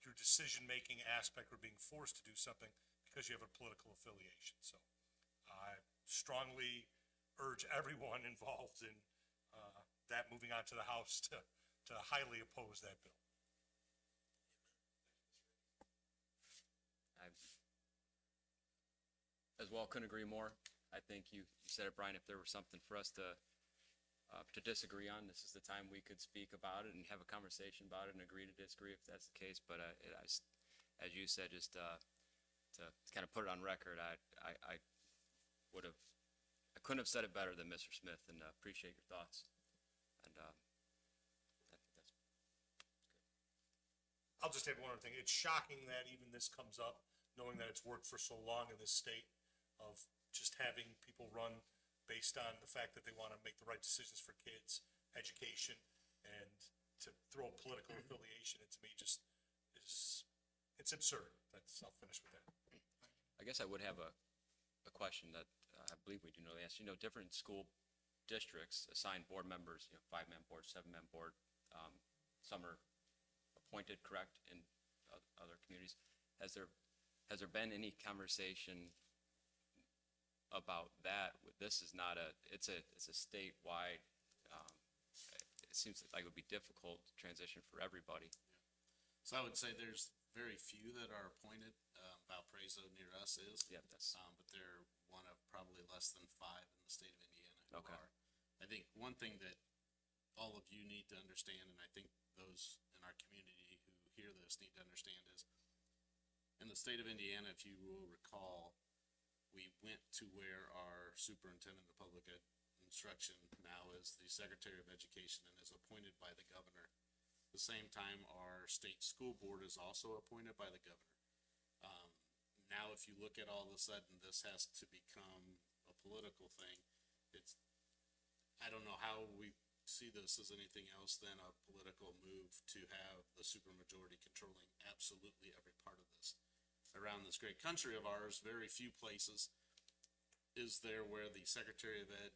your decision-making aspect or being forced to do something because you have a political affiliation. So I strongly urge everyone involved in that moving on to the House to highly oppose that bill. I as well couldn't agree more. I think you said it, Brian. If there was something for us to disagree on, this is the time we could speak about it and have a conversation about it and agree to disagree if that's the case. But as you said, just to kind of put it on record, I couldn't have said it better than Mr. Smith, and appreciate your thoughts. And I think that's good. I'll just add one other thing. It's shocking that even this comes up, knowing that it's worked for so long in this state, of just having people run based on the fact that they want to make the right decisions for kids, education, and to throw political affiliation into me just it's absurd. I'll finish with that. I guess I would have a question that I believe we do know the answer. Different school districts assign board members, 5-man board, 7-man board. Some are appointed, correct, in other communities. Has there been any conversation about that. This is not it's a statewide, it seems like it would be difficult transition for everybody. So I would say there's very few that are appointed. Valparaiso near us is. Yeah, that's, But they're one of probably less than 5 in the state of Indiana who Okay. are. I think one thing that all of you need to understand, and I think those in our community who hear this need to understand is, in the state of Indiana, if you will recall, we went to where our superintendent of public instruction now is the Secretary of Education and is appointed by the governor. At the same time, our state school board is also appointed by the governor. Now, if you look at all of a sudden, this has to become a political thing. I don't know how we see this as anything else than a political move to have the supermajority controlling absolutely every part of this. Around this great country of ours, very few places is there where the Secretary of Ed,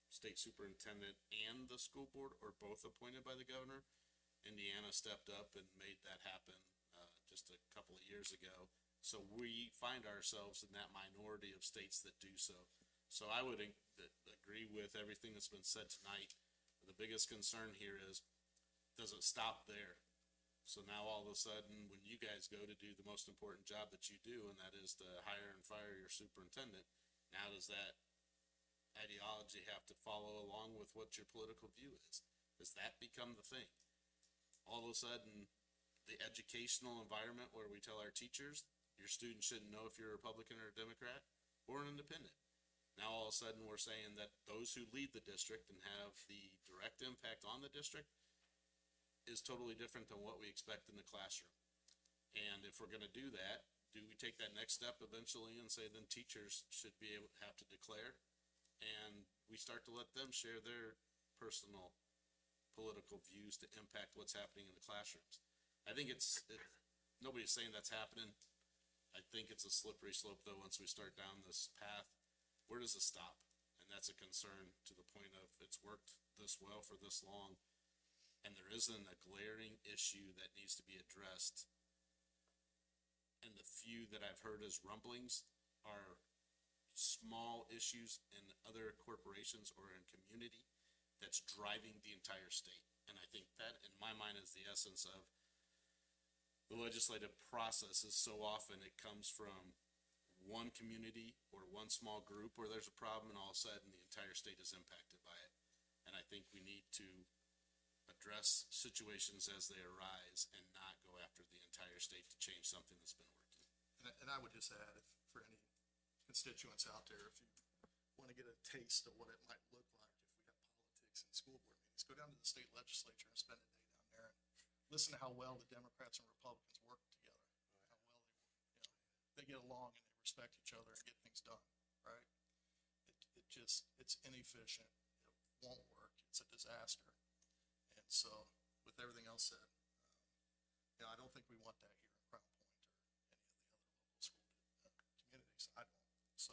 state superintendent, and the school board are both appointed by the governor. Indiana stepped up and made that happen just a couple of years ago. So we find ourselves in that minority of states that do so. So I would agree with everything that's been said tonight. The biggest concern here is, does it stop there? So now all of a sudden, when you guys go to do the most important job that you do, and that is to hire and fire your superintendent, now does that ideology have to follow along with what your political view is? Does that become the thing? All of a sudden, the educational environment where we tell our teachers, your students shouldn't know if you're a Republican or a Democrat or an independent. Now all of a sudden, we're saying that those who lead the district and have the direct impact on the district is totally different than what we expect in the classroom. And if we're gonna do that, do we take that next step eventually and say then teachers should be able to have to declare? And we start to let them share their personal political views to impact what's happening in the classrooms. I think nobody's saying that's happening. I think it's a slippery slope though, once we start down this path. Where does it stop? And that's a concern to the point of it's worked this well for this long. And there isn't a glaring issue that needs to be addressed. And the few that I've heard as rumblings are small issues in other corporations or in community that's driving the entire state. And I think that in my mind is the essence of the legislative process. Is so often it comes from one community or one small group where there's a problem, and all of a sudden the entire state is impacted by it. And I think we need to address situations as they arise and not go after the entire state to change something that's been working. And I would just add, if for any constituents out there, if you want to get a taste of what it might look like if we have politics in school board meetings, go down to the state legislature and spend a day down there and listen to how well the Democrats and Republicans work together, how well they get along and they respect each other and get things done, right? It's inefficient. It won't work. It's a disaster. And so, with everything else said, I don't think we want that here in Crown Point or any of the other local school communities. I don't. So,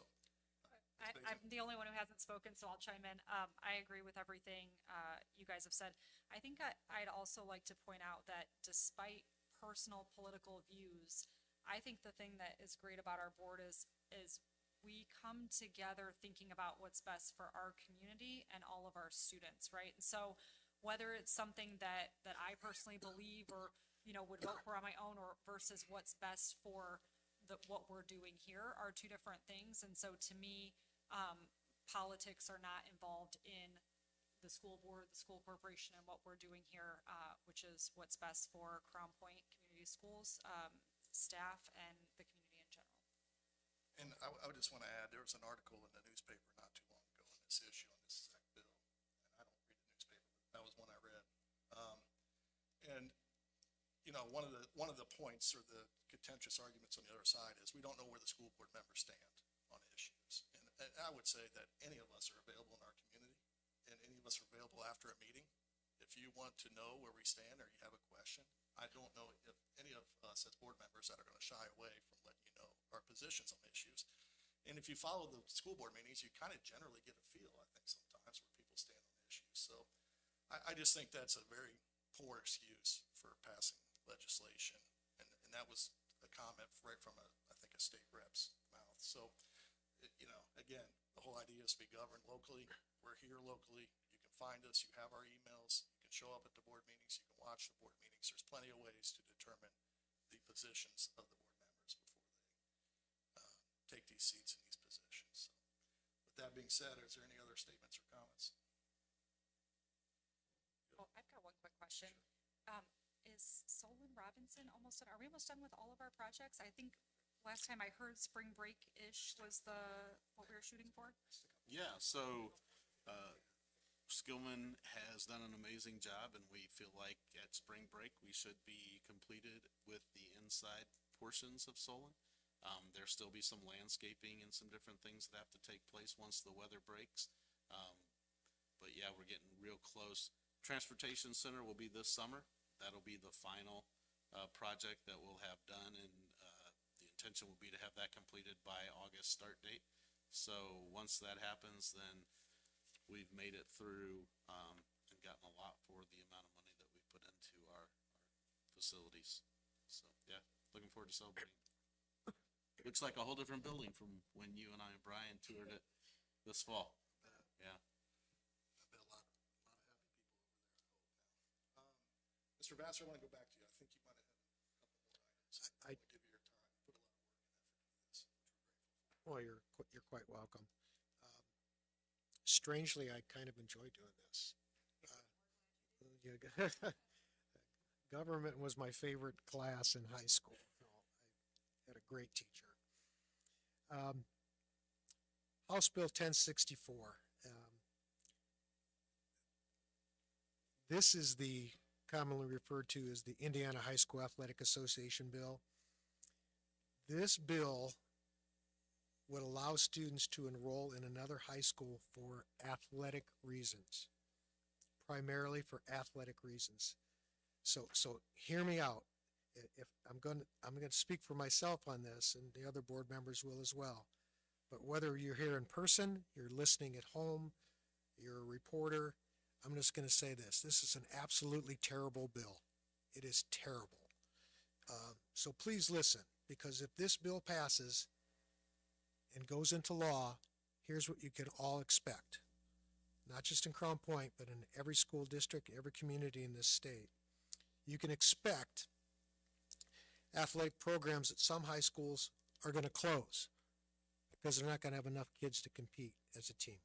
I'm the only one who hasn't spoken, so I'll chime in. I agree with everything you guys have said. I think I'd also like to point out that despite personal political views, I think the thing that is great about our board is we come together thinking about what's best for our community and all of our students, right? And so whether it's something that I personally believe or, would vote for on my own or versus what's best for what we're doing here are two different things. And so to me, politics are not involved in the school board, the school corporation, and what we're doing here, which is what's best for Crown Point Community Schools, staff, and the community in general. and I would just want to add, there was an article in the newspaper not too long ago on this issue, on this exact bill. And I don't read the newspaper, but that was one I read. And one of the points or the contentious arguments on the other side is we don't know where the school board members stand on issues. And I would say that any of us are available in our community, and any of us are available after a meeting. If you want to know where we stand or you have a question, I don't know if any of us as board members that are going to shy away from letting you know our positions on issues. And if you follow the school board meetings, you kind of generally get a feel, I think, sometimes where people stand on issues. So I just think that's a very poor excuse for passing legislation. And that was a comment right from I think a state rep's mouth. So, again, The whole idea is to be governed locally. We're here locally. You can find us. You have our emails. You can show up at the board meetings. You can watch the board meetings. There's plenty of ways to determine the positions of the board members before they take these seats in these positions. So, with that being said, is there any other statements or comments? Oh, I've got one quick question. Is Solon Robinson almost done? Are we almost done with all of our projects? I think last time I heard spring break-ish was what we were shooting for. Yeah, so, Skillman has done an amazing job, and we feel like at spring break, we should be completed with the inside portions of Solon. There'll still be some landscaping and some different things that have to take place once the weather breaks. But yeah, we're getting real close. Transportation Center will be this summer. That'll be the final, project that we'll have done, and, the intention will be to have that completed by August start date. So once that happens, then we've made it through, and gotten a lot for the amount of money that we put into our facilities. So, yeah, looking forward to celebrating. Looks like a whole different building from when you and I and Brian toured it this fall. Yeah. I bet a lot of happy people over there, I hope now. Mr. Vassar, I want to go back to you. I think you might have had a couple more items. I- want to give you your time. Put a lot of work and effort into this, which we're grateful for. Well, you're quite welcome. Strangely, I kind of enjoy doing this. Government was my favorite class in high school. I had a great teacher. House Bill 1064. This is the commonly referred to as the Indiana High School Athletic Association bill. This bill would allow students to enroll in another high school for athletic reasons, primarily for athletic reasons. So hear me out. If I'm going to speak for myself on this, and the other board members will as well. But whether you're here in person, you're listening at home, you're a reporter, I'm just going to say this. This is an absolutely terrible bill. It is terrible. So please listen, because if this bill passes and goes into law, here's what you can all expect. Not just in Crown Point, but in every school district, every community in this state. You can expect athletic programs at some high schools are going to close because they're not going to have enough kids to compete as a team.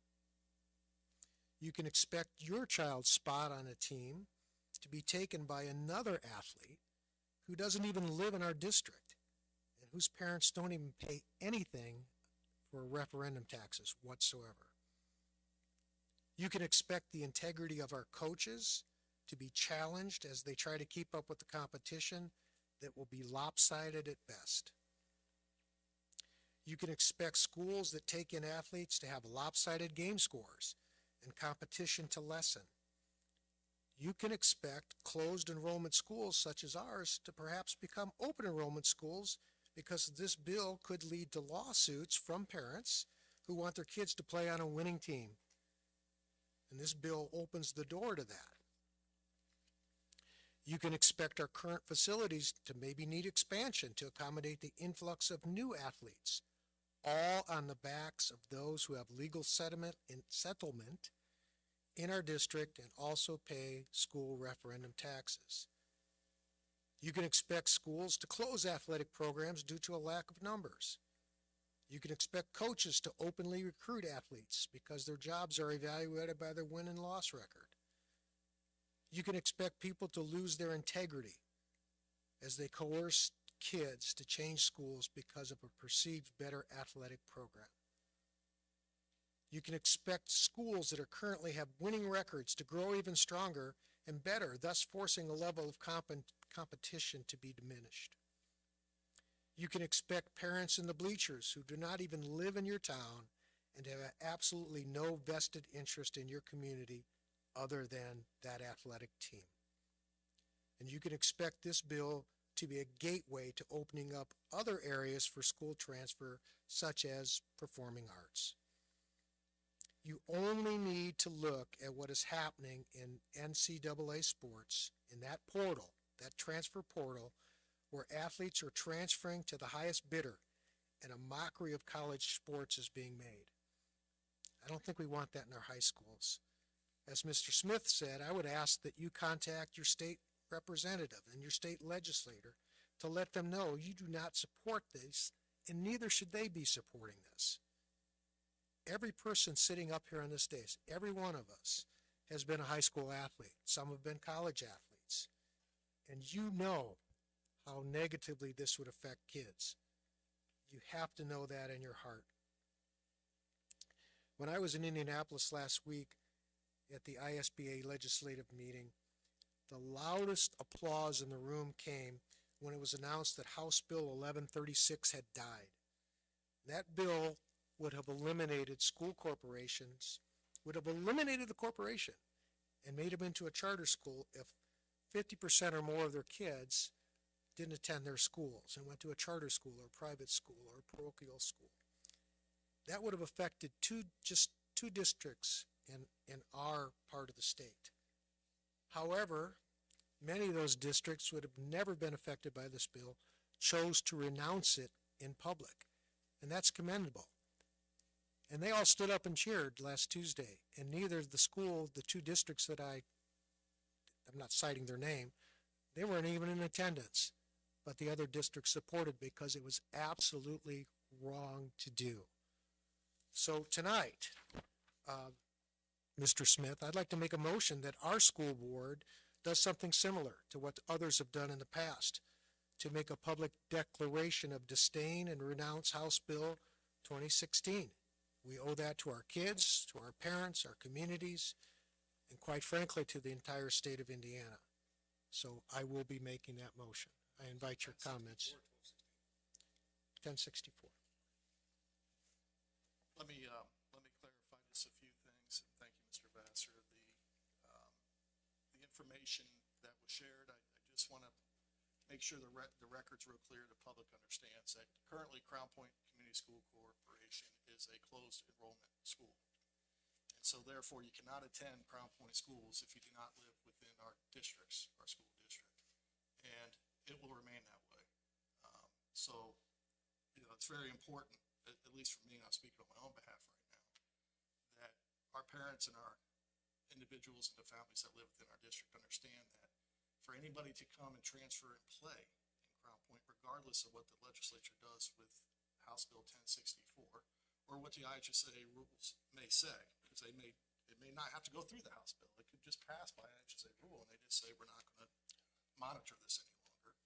You can expect your child's spot on a team to be taken by another athlete who doesn't even live in our district and whose parents don't even pay anything for referendum taxes whatsoever. You can expect the integrity of our coaches to be challenged as they try to keep up with the competition that will be lopsided at best. You can expect schools that take in athletes to have lopsided game scores and competition to lessen. You can expect closed enrollment schools such as ours to perhaps become open enrollment schools because this bill could lead to lawsuits from parents who want their kids to play on a winning team. And this bill opens the door to that. You can expect our current facilities to maybe need expansion to accommodate the influx of new athletes, all on the backs of those who have legal settlement in our district and also pay school referendum taxes. You can expect schools to close athletic programs due to a lack of numbers. You can expect coaches to openly recruit athletes because their jobs are evaluated by their win and loss record. You can expect people to lose their integrity as they coerce kids to change schools because of a perceived better athletic program. You can expect schools that are currently have winning records to grow even stronger and better, thus forcing a level of competition to be diminished. You can expect parents in the bleachers who do not even live in your town and have absolutely no vested interest in your community other than that athletic team. And you can expect this bill to be a gateway to opening up other areas for school transfer, such as performing arts. You only need to look at what is happening in NCAA sports, in that portal, that transfer portal, where athletes are transferring to the highest bidder and a mockery of college sports is being made. I don't think we want that in our high schools. As Mr. Smith said, I would ask that you contact your state representative and your state legislator to let them know you do not support this, and neither should they be supporting this. Every person sitting up here on this dais, every one of us, has been a high school athlete. Some have been college athletes. And you know how negatively this would affect kids. You have to know that in your heart. When I was in Indianapolis last week at the ISBA legislative meeting, the loudest applause in the room came when it was announced that House Bill 1136 had died. That bill would have eliminated school corporations, would have eliminated the corporation and made them into a charter school if 50% or more of their kids didn't attend their schools and went to a charter school or a private school or a parochial school. That would have affected just two districts in our part of the state. However, many of those districts would have never been affected by this bill, chose to renounce it in public, and that's commendable. And they all stood up and cheered last Tuesday, and neither the two districts that I'm not citing their name, they weren't even in attendance, but the other districts supported because it was absolutely wrong to do. So tonight, Mr. Smith, I'd like to make a motion that our school board does something similar to what others have done in the past, to make a public declaration of disdain and renounce House Bill 2016. We owe that to our kids, to our parents, our communities, and quite frankly, to the entire state of Indiana. So I will be making that motion. I invite your comments. 1064. Let me clarify just a few things. Thank you, Mr. Vassar. The information that was shared, I just want to make sure the record's real clear, the public understands that currently Crown Point Community School Corporation is a closed enrollment school. And so therefore you cannot attend Crown Point schools if you do not live within our districts, our school district. And it will remain that way. So, it's very important, at least for me, and I'm speaking on my own behalf right now, that our parents and our individuals and the families that live within our district understand that for anybody to come and transfer and play in Crown Point, regardless of what the legislature does with House Bill 1064, or what the IHSA rules may say, because it may not have to go through the House bill. It could just pass by IHSA rule, and they just say, we're not going to monitor this any longer.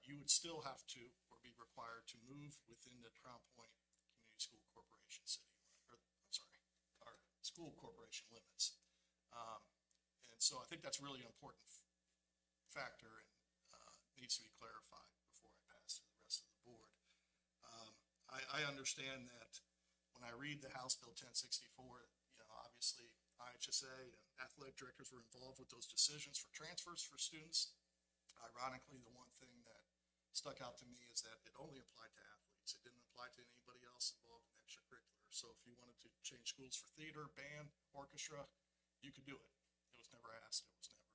You would still have to, or be required to move within the Crown Point Community School Corporation our school corporation limits. And so I think that's really an important factor and needs to be clarified before I pass to the rest of the board. I understand that when I read the House Bill 1064, obviously IHSA and athletic directors were involved with those decisions for transfers for students. Ironically, the one thing that stuck out to me is that it only applied to athletes. It didn't apply to anybody else involved in extracurricular. So if you wanted to change schools for theater, band, orchestra, you could do it. It was never asked. It was never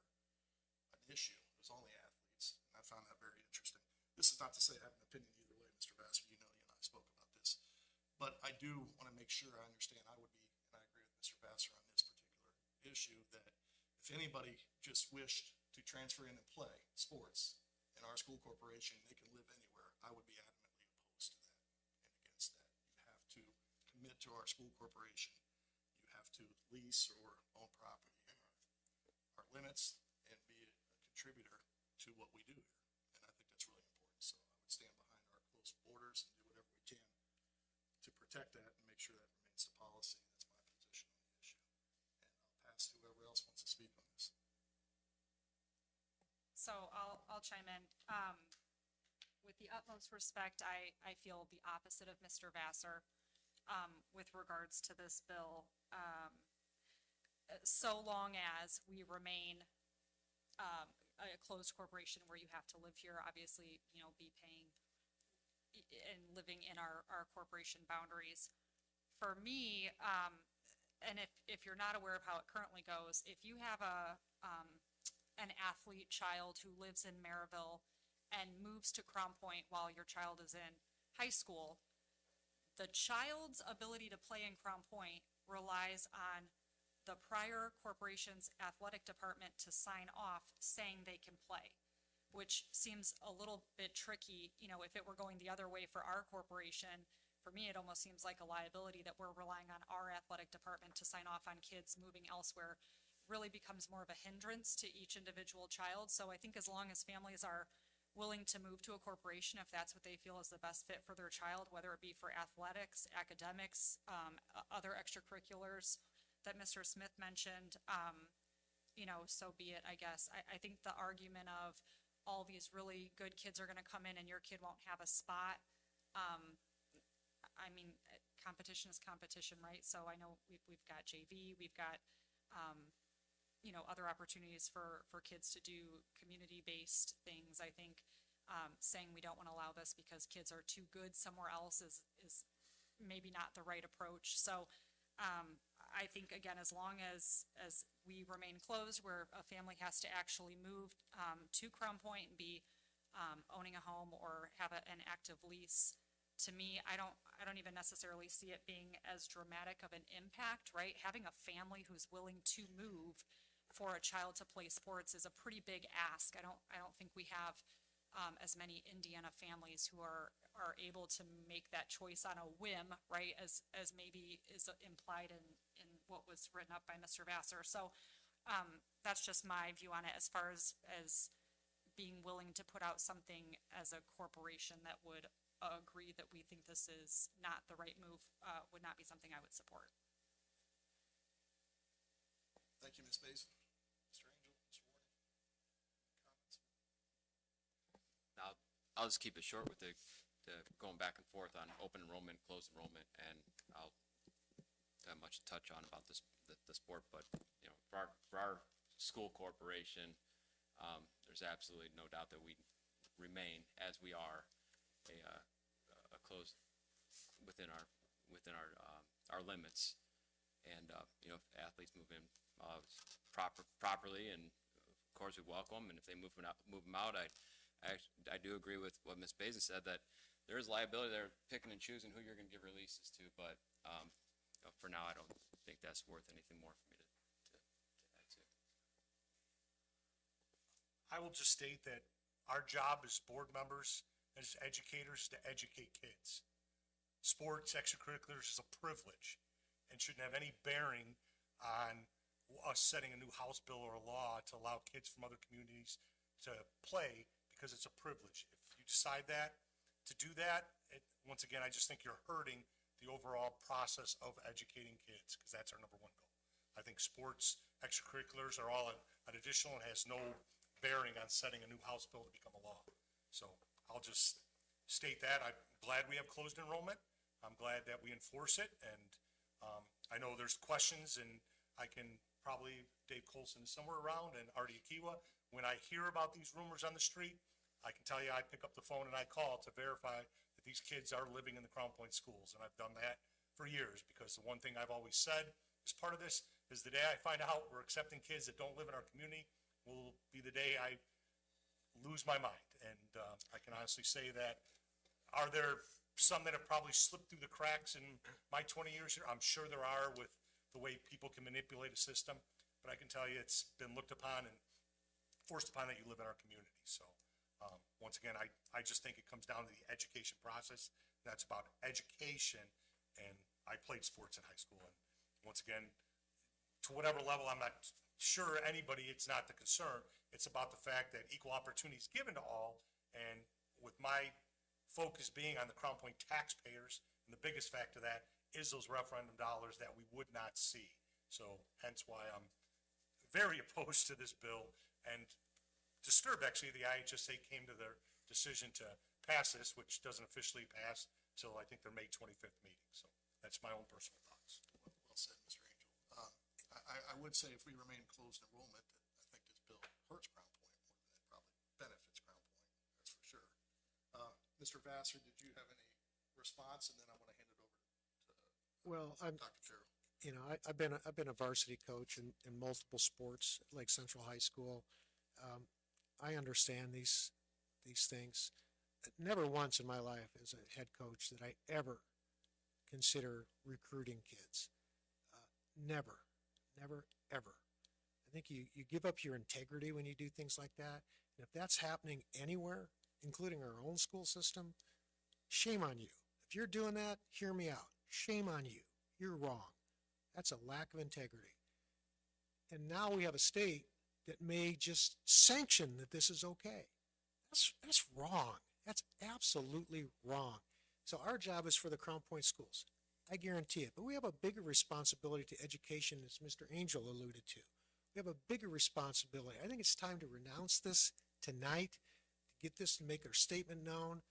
an issue. It was only athletes. And I found that very interesting. This is not to say I have an opinion either way, Mr. Vassar. You and I spoke about this. But I do want to make sure I understand. I would be, and I agree with Mr. Vassar on this particular issue, that if anybody just wished to transfer in and play sports in our school corporation, they can live anywhere, I would be adamantly opposed to that and against that. You have to commit to our school corporation. You have to lease or own property in our limits and be a contributor to what we do here. And I think that's really important. So I would stand behind our close borders and do whatever we can to protect that and make sure that remains the policy. That's my position on the issue. And I'll pass to whoever else wants to speak on this. So I'll chime in. With the utmost respect, I feel the opposite of Mr. Vassar with regards to this bill. So long as we remain a closed corporation where you have to live here, obviously, be paying and living in our corporation boundaries. For me, and if you're not aware of how it currently goes, if you have an athlete child who lives in Maryville and moves to Crown Point while your child is in high school, the child's ability to play in Crown Point relies on the prior corporation's athletic department to sign off saying they can play, which seems a little bit tricky. You know, if it were going the other way for our corporation, for me, it almost seems like a liability that we're relying on our athletic department to sign off on kids moving elsewhere. Really becomes more of a hindrance to each individual child. So I think as long as families are willing to move to a corporation if that's what they feel is the best fit for their child, whether it be for athletics, academics, other extracurriculars that Mr. Smith mentioned, you know, so be it, I guess. I think the argument of all these really good kids are gonna come in and your kid won't have a spot, I mean, competition is competition, right? So I know we've got JV, we've got, you know, other opportunities for kids to do community-based things. I think, saying we don't want to allow this because kids are too good somewhere else is maybe not the right approach. So, I think, again, as long as we remain closed, where a family has to actually move, to Crown Point and be, owning a home or have an active lease, to me, I don't even necessarily see it being as dramatic of an impact, right? Having a family who's willing to move for a child to play sports is a pretty big ask. I don't think we have as many Indiana families who are able to make that choice on a whim, right? As maybe is implied in what was written up by Mr. Vassar. So that's just my view on it as far as being willing to put out something as a corporation that would agree that we think this is not the right move, would not be something I would support. Thank you, Ms. Basin. Mr. Angel, Mr. Warden, comments? I'll just keep it short with the going back and forth on open enrollment, closed enrollment, and I'll have much to touch on about the sport, but, you know, for our school corporation, there's absolutely no doubt that we remain, as we are, a closed within our limits. And, you know, if athletes move in, properly, and of course we welcome them, and if they move them out, I do agree with what Ms. Basin said, that there is liability there, picking and choosing who you're gonna give releases to, but, you know, for now, I don't think that's worth anything more for me to add to. I will just state that our job as board members, as educators, to educate kids. Sports, extracurriculars is a privilege and shouldn't have any bearing on us setting a new House bill or a law to allow kids from other communities to play, because it's a privilege. If you decide to do that, once again, I just think you're hurting the overall process of educating kids, because that's our number one goal. I think sports, extracurriculars are all an additional and has no bearing on setting a new House bill to become a law. So I'll just state that. I'm glad we have closed enrollment. I'm glad that we enforce it, and I know there's questions, and I can probably, Dave Colson is somewhere around, and Artie Akiwa, when I hear about these rumors on the street, I can tell you I pick up the phone and I call to verify that these kids are living in the Crown Point schools, and I've done that for years, because the one thing I've always said as part of this is the day I find out we're accepting kids that don't live in our community will be the day I lose my mind. And I can honestly say that, are there some that have probably slipped through the cracks in my 20 years here? I'm sure there are, with the way people can manipulate a system, but I can tell you it's been looked upon and forced upon that you live in our community. So once again, I just think it comes down to the education process. That's about education, and I played sports in high school, and once again, to whatever level, I'm not sure anybody, it's not the concern. It's about the fact that equal opportunity is given to all, and with my focus being on the Crown Point taxpayers, and the biggest factor of that is those referendum dollars that we would not see. So hence why I'm very opposed to this bill, and disturbed actually the IHSA came to their decision to pass this, which doesn't officially pass till I think their May 25th meeting. So that's my own personal thoughts. Well said, Mr. Angel. I would say if we remain closed enrollment, that I think this bill hurts Crown Point more than it probably benefits Crown Point, that's for sure. Mr. Vassar, did you have any response? And then I want to hand it over to Well, Dr. Terrell. you know, I've been a varsity coach in multiple sports, like Central High School. I understand these things. Never once in my life as a head coach did I ever consider recruiting kids. Never, never, ever. I think you give up your integrity when you do things like that. And if that's happening anywhere, including our own school system, shame on you. If you're doing that, hear me out. Shame on you. You're wrong. That's a lack of integrity. And now we have a state that may just sanction that this is okay. That's wrong. That's absolutely wrong. So our job is for the Crown Point schools. I guarantee it. But we have a bigger responsibility to education, as Mr. Angel alluded to. We have a bigger responsibility. I think it's time to renounce this tonight, to get this, to make our statement known,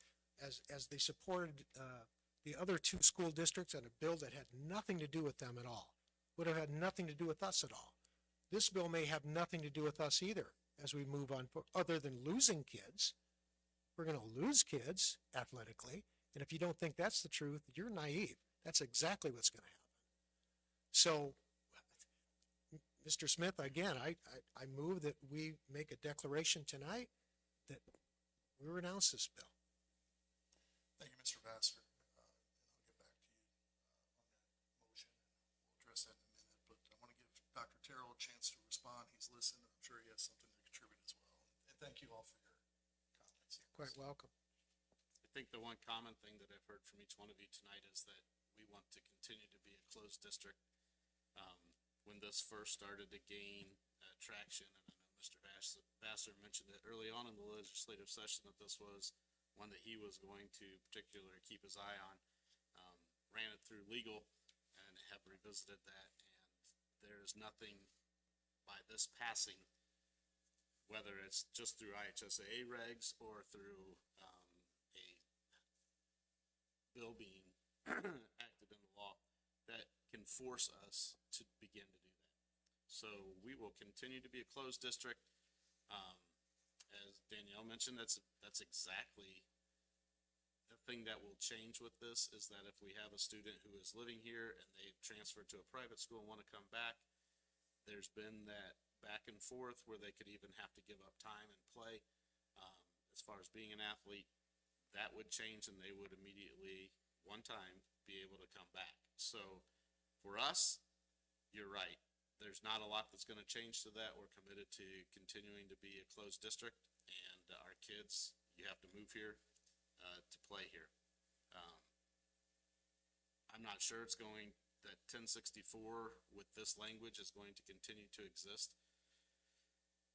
as they supported the other two school districts on a bill that had nothing to do with them at all, would have had nothing to do with us at all. This bill may have nothing to do with us either as we move on, other than losing kids. We're going to lose kids athletically, and if you don't think that's the truth, you're naive. That's exactly what's going to happen. So, Mr. Smith, again, I move that we make a declaration tonight that we renounce this bill. Thank you, Mr. Vassar. And I'll get back to you on that motion. We'll address that in a minute, but I want to give Dr. Terrell a chance to respond. He's listened. I'm sure he has something to contribute as well. And thank you all for your comments. Quite welcome. I think the one common thing that I've heard from each one of you tonight is that we want to continue to be a closed district. When this first started to gain traction, and I know Mr. Vassar mentioned it early on in the legislative session that this was one that he was going to particularly keep his eye on, ran it through legal and have revisited that. And there is nothing by this passing, whether it's just through IHSAA regs or through a bill being acted into law, that can force us to begin to do that. So we will continue to be a closed district. As Danielle mentioned, that's exactly the thing that will change with this, is that if we have a student who is living here and they transfer to a private school and want to come back, there's been that back and forth where they could even have to give up time and play. As far as being an athlete, that would change and they would immediately, one time, be able to come back. So for us, you're right. There's not a lot that's going to change to that. We're committed to continuing to be a closed district, and our kids, you have to move here to play here. I'm not sure it's going, that 1064 with this language is going to continue to exist.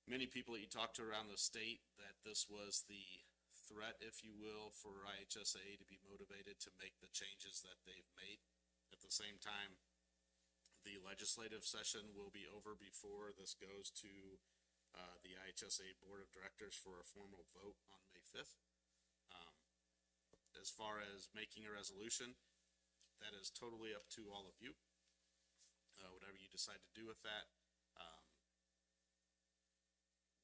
Many people that you talk to around the state, that this was the threat, if you will, for IHSAA to be motivated to make the changes that they've made. At the same time, the legislative session will be over before this goes to the IHSAA Board of Directors for a formal vote on May 5th. As far as making a resolution, that is totally up to all of you. Whatever you decide to do with that,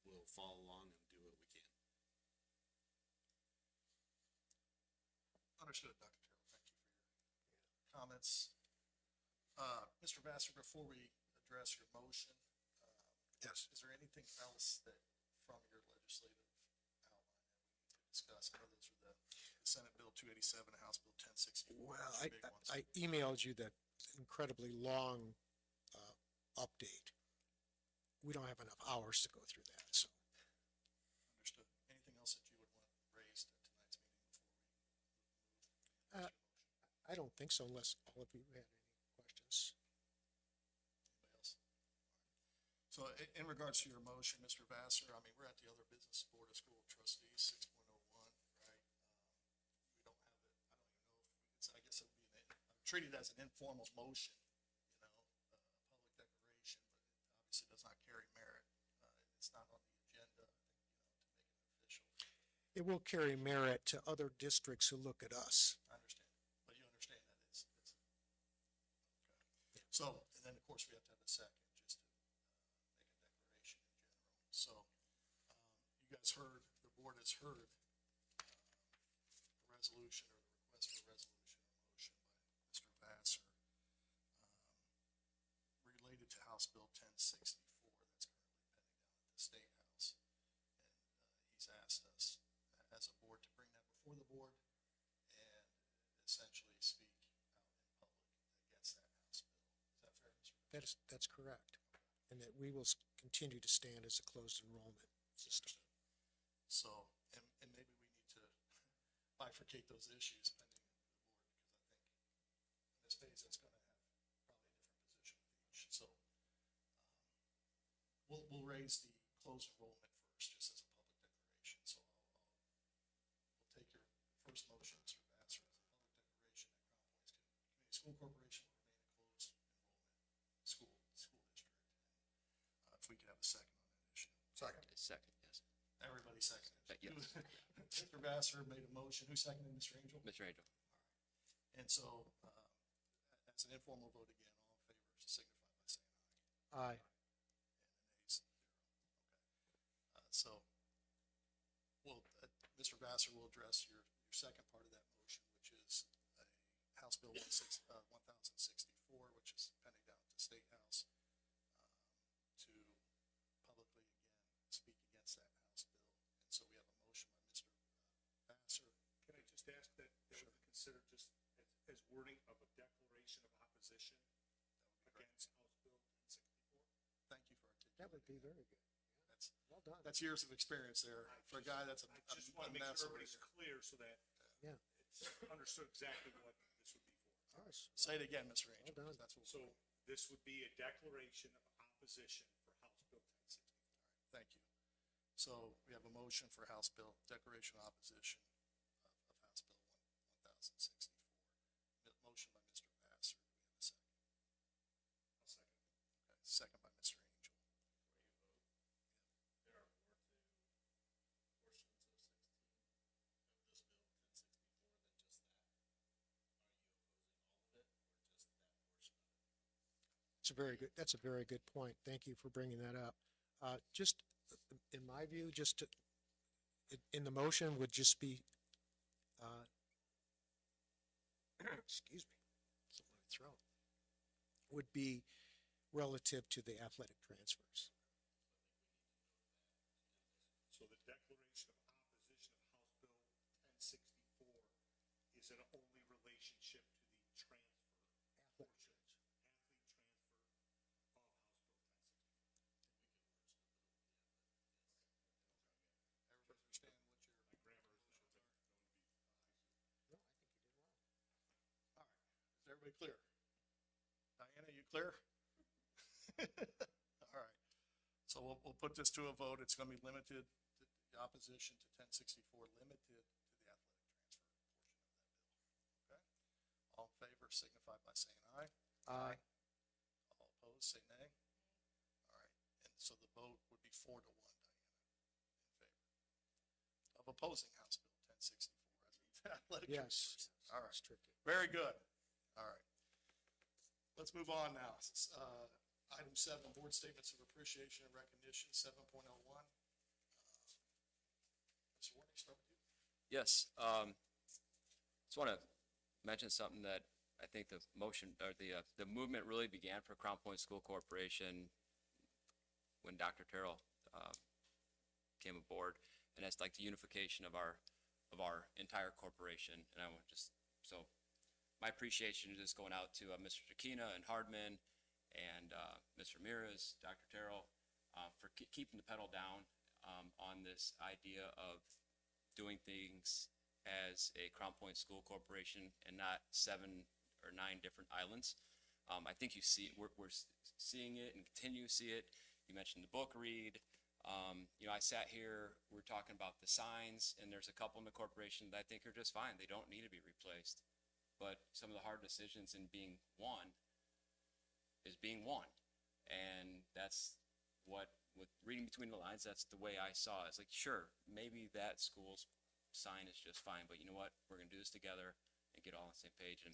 we'll follow along and do what we can. Understood, Dr. Terrell. Thank you for your comments. Mr. Vassar, before we address your motion, Yes. is there anything else that from your legislative outline that we need to discuss? I know those are the Senate Bill 287 and House Bill 1064. Well, two big ones. I emailed you that incredibly long update. We don't have enough hours to go through that, so. Understood. Anything else that you would want raised at tonight's meeting before we move? I don't think so, unless all of you had any questions. Anybody else? So in regards to your motion, Mr. Vassar, I mean, we're at the other business Board of School Trustees, 6.01, right? We don't have it, I don't even know if we could, I guess it would be I'm treated as an informal motion, you know, a public declaration, but it obviously does not carry merit. It's not on the agenda, I think, you know, to make it official. It will carry merit to other districts who look at us. I understand, but you understand that it's okay. So, and then of course we have to have a second just to make a declaration in general. So, you guys heard, the board has heard the resolution or the request for a resolution or motion by Mr. Vassar related to House Bill 1064 that's currently pending down at the State House. And he's asked us as a board to bring that before the board and essentially speak out in that's correct. And that we will continue to stand as a closed enrollment system. So, and maybe we need to bifurcate those issues pending the board, because I think Ms. Paisley's gonna have probably a different position with each, so. We'll raise the closed enrollment first, just as a public declaration, so we'll take your first motion, Mr. Vassar, as a public declaration that Crown Point's Community School Corporation will remain a closed enrollment school district. And, if we could have a second on that issue. Second. Second, yes. Everybody seconded. Yes. Mr. Vassar made a motion. Who seconded, Mr. Angel? Mr. Angel? And so, as an informal vote again, all in favor signify by saying Aye. aye. And the nays, 0. Okay. So, Mr. Vassar will address your second part of that motion, which is House Bill 1064, which is pending down at the State House, to publicly again speak against that House bill. And so we have a motion by Mr. Vassar. Can I just ask that we consider just as wording of a declaration of opposition against House Bill 1064? Thank you for articulating. That would be very good. That's, Well done. that's years of experience there for a guy that's I just want to make mess sure over everybody's here. clear so that Yeah. it's understood exactly what this would be for. Ours. Say it again, Mr. Angel, Well done. because that's what. So this would be a declaration of opposition for House Bill 1064. Thank you. So we have a motion for House Bill, declaration of opposition of House Bill 1064. Motion by Mr. Vassar. Do we have a second? I'll second. Okay, second by Mr. Angel. There are more to portions of 16 of this bill, 1064, than just that. Are you opposing all of it or just that portion of it? That's a very good point. Thank you for bringing that up. Just, in my view, in the motion would just be, excuse me, something in my throat, would be relative to the athletic transfers. So the declaration of opposition of House Bill 1064 is an only relationship to the transfer portion, athlete transfer of House Bill 1064. Everybody understand what your. My grammar is known to be. No, I think you did well. All right. Is everybody clear? Diana, you clear? All right. So we'll put this to a vote. It's going to be limited, the opposition to 1064, limited to the athletic transfer portion of that bill. Okay? All in favor signify by saying aye. Aye. All opposed, say nay. All right. And so the vote would be 4-1, Diana, in favor of opposing House Bill 1064 as the athletic Yes. transfers. All right. It's tricky. Very good. All right. Let's move on now. Item 7, board statements of appreciation and recognition, 7.01. Mr. Warney, start with you. Yes, just want to mention something that I think the motion, or the movement really began for Crown Point School Corporation when Dr. Terrell, came aboard, and that's like the unification of our entire corporation, and I want so my appreciation is just going out to, Mr. Takina and Hardman, and, Mr. Ramirez, Dr. Terrell, for keeping the pedal down, on this idea of doing things as a Crown Point School Corporation and not 7 or 9 different islands. I think you see, we're seeing it and continue to see it. You mentioned the book read. I sat here, we're talking about the signs, and there's a couple in the corporation that I think are just fine. They don't need to be replaced. But some of the hard decisions in being one is being one. And that's what, with reading between the lines, that's the way I saw it. It's like, sure, maybe that school's sign is just fine, but you know what? We're going to do this together and get all on the same page. And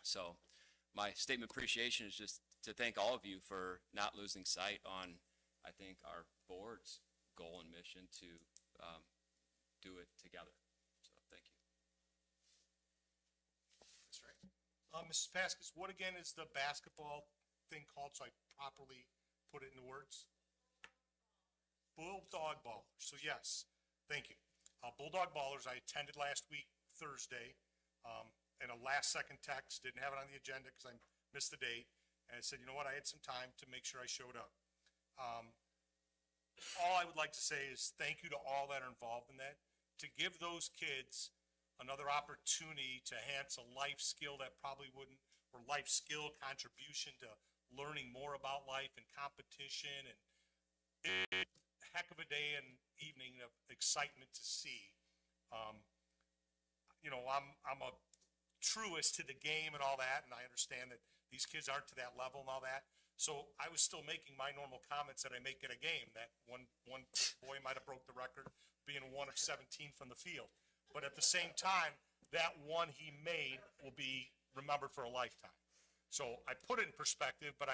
so my statement of appreciation is just to thank all of you for not losing sight on, I think, our board's goal and mission to do it together. So thank you. Mr. Angel. Mrs. Paskus, what again is the basketball thing called, so I properly put it into words? Bulldog Ballers. So yes, thank you. Bulldog Ballers, I attended last week, Thursday, and a last second text, didn't have it on the agenda because I missed the date. And I said, you know what, I had some time to make sure I showed up. All I would like to say is thank you to all that are involved in that, to give those kids another opportunity to enhance a life skill that probably wouldn't, or life skill contribution to learning more about life and competition, and a heck of a day and evening of excitement to see. You know, I'm a truist to the game and all that, and I understand that these kids aren't to that level and all that. So I was still making my normal comments that I make at a game, that one boy might have broke the record being 1 of 17 from the field. But at the same time, that one he made will be remembered for a lifetime. So I put it in perspective, but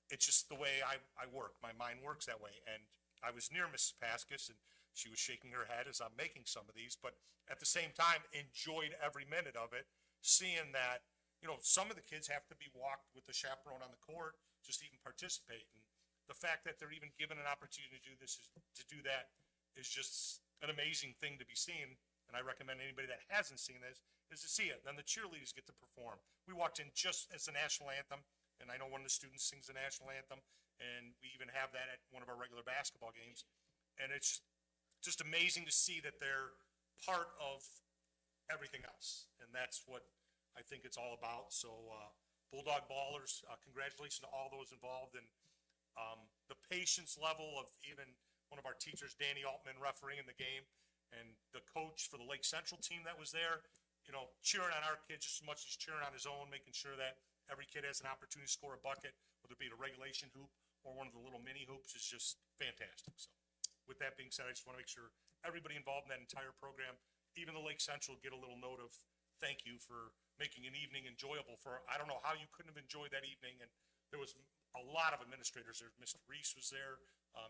it's just the way I work. My mind works that way. And I was near Mrs. Paskus, and she was shaking her head as I'm making some of these, but at the same time, enjoyed every minute of it, seeing that, you know, some of the kids have to be walked with the chaperone on the court just to even participate. And the fact that they're even given an opportunity to do this, to do that, is just an amazing thing to be seen. And I recommend anybody that hasn't seen this is to see it. And then the cheerleaders get to perform. We walked in just as the national anthem, and I know one of the students sings the national anthem, and we even have that at one of our regular basketball games. And it's just amazing to see that they're part of everything else. And that's what I think it's all about. So, Bulldog Ballers, congratulations to all those involved, and the patience level of even one of our teachers, Danny Altman, refereeing the game, and the coach for the Lake Central team that was there, you know, cheering on our kids just as much as he's cheering on his own, making sure that every kid has an opportunity to score a bucket, whether it be a regulation hoop or one of the little mini hoops, is just fantastic. So with that being said, I just want to make sure everybody involved in that entire program, even the Lake Central, get a little note of thank you for making an evening enjoyable for, I don't know how you couldn't have enjoyed that evening. And there was a lot of administrators there. Mr. Reese was there,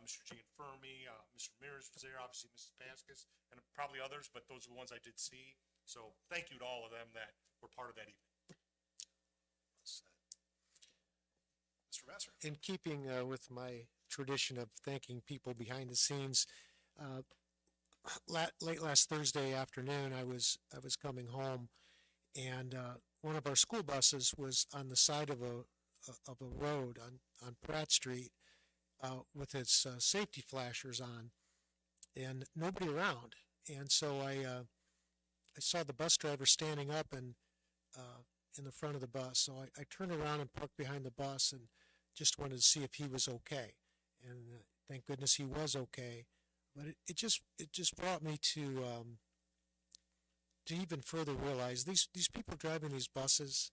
Mr. Gianfermi, Mr. Mears was there, obviously Mrs. Paskus, and probably others, but those are the ones I did see. So thank you to all of them that were part of that evening. Mr. Vassar. In keeping with my tradition of thanking people behind the scenes, late last Thursday afternoon, I was coming home, and one of our school buses was on the side of a road on Pratt Street with its safety flashers on, and nobody around. And so I saw the bus driver standing up and in the front of the bus. So I turned around and parked behind the bus and just wanted to see if he was okay. And thank goodness he was okay. But it just brought me to even further realize these people driving these buses,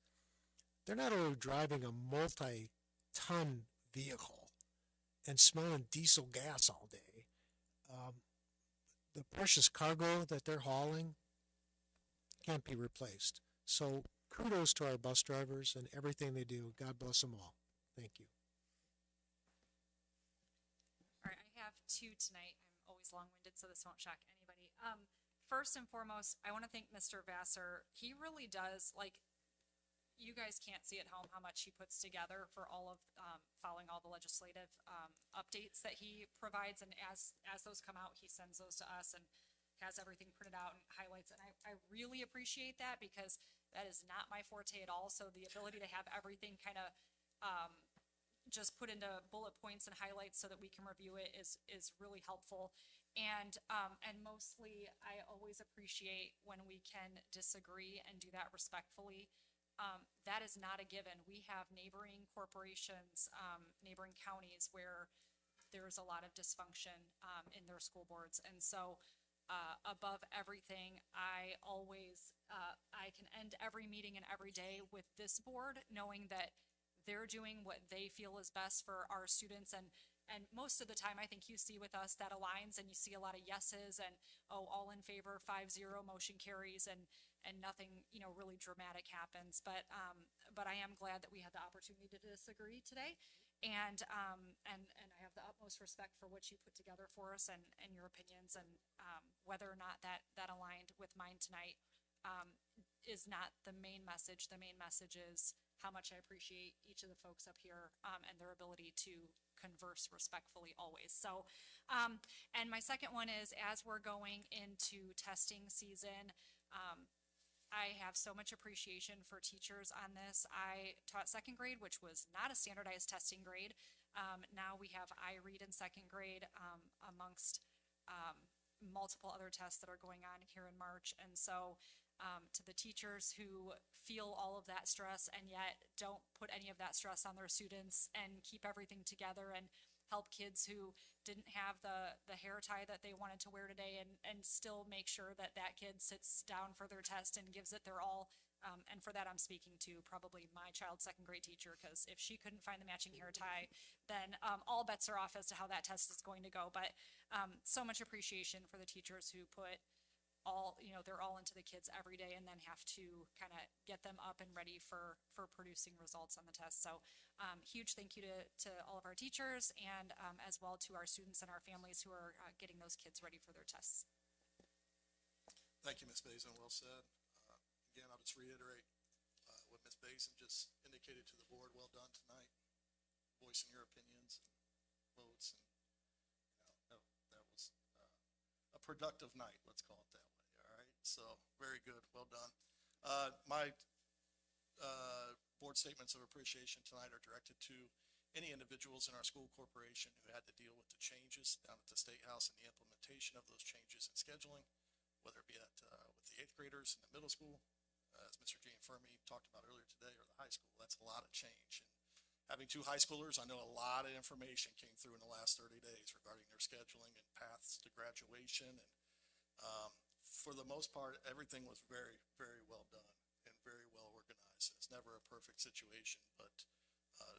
they're not only driving a multi-ton vehicle and smelling diesel gas all day. The precious cargo that they're hauling can't be replaced. So kudos to our bus drivers and everything they do. God bless them all. Thank you. All right, I have two tonight. I'm always long-winded, so this won't shock anybody. First and foremost, I want to thank Mr. Vassar. He really does, like, you guys can't see at home how much he puts together for all of, following all the legislative updates that he provides, and as those come out, he sends those to us and has everything printed out and highlights, and I really appreciate that, because that is not my forte at all. So the ability to have everything kind of just put into bullet points and highlights so that we can review it is really helpful. And mostly, I always appreciate when we can disagree and do that respectfully. That is not a given. We have neighboring corporations, neighboring counties where there's a lot of dysfunction in their school boards. And so above everything, I always, I can end every meeting and every day with this board knowing that they're doing what they feel is best for our students. And most of the time, I think you see with us that aligns, and you see a lot of yeses and, oh, all in favor, 5-0, motion carries, and nothing, you know, really dramatic happens. But I am glad that we had the opportunity to disagree today. And I have the utmost respect for what you put together for us and your opinions, and whether or not that aligned with mine tonight is not the main message. The main message is how much I appreciate each of the folks up here and their ability to converse respectfully always. So, and my second one is, as we're going into testing season, I have so much appreciation for teachers on this. I taught second grade, which was not a standardized testing grade. Now we have iRead in second grade, amongst, multiple other tests that are going on here in March. And so, to the teachers who feel all of that stress and yet don't put any of that stress on their students and keep everything together and help kids who didn't have the hair tie that they wanted to wear today and still make sure that that kid sits down for their test and gives it their all. And for that, I'm speaking to probably my child's second grade teacher, because if she couldn't find the matching hair tie, then all bets are off as to how that test is going to go. But so much appreciation for the teachers who put all, they're all into the kids every day and then have to kind of get them up and ready for producing results on the test. So huge thank you to all of our teachers and as well to our students and our families who are getting those kids ready for their tests. Thank you, Ms. Basin. Well said. Again, I'll just reiterate what Ms. Basin just indicated to the board. Well done tonight, voicing your opinions and votes, and that was a productive night. Let's call it that way. All right. So very good. Well done. My board statements of appreciation tonight are directed to any individuals in our school corporation who had to deal with the changes down at the State House and the implementation of those changes in scheduling, whether it be with the 8th graders in the middle school, as Mr. Gene Fermi talked about earlier today, or the high school. That's a lot of change. And having 2 high schoolers, I know a lot of information came through in the last 30 days regarding their scheduling and paths to graduation. And for the most part, everything was very, very well done and very well organized. It's never a perfect situation, but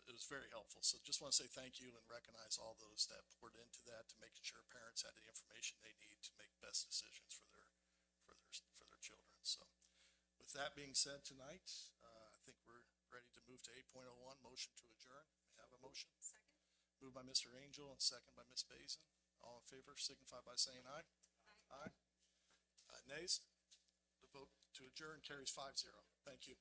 it was very helpful. So just want to say thank you and recognize all those that poured into that, to making sure parents had the information they need to make best decisions for their children. So with that being said tonight, I think we're ready to move to 8.01, motion to adjourn. May I have a motion? Second. Moved by Mr. Angel and second by Ms. Basin. All in favor signify by saying aye. Aye. Nays? The vote to adjourn carries 5-0. Thank you.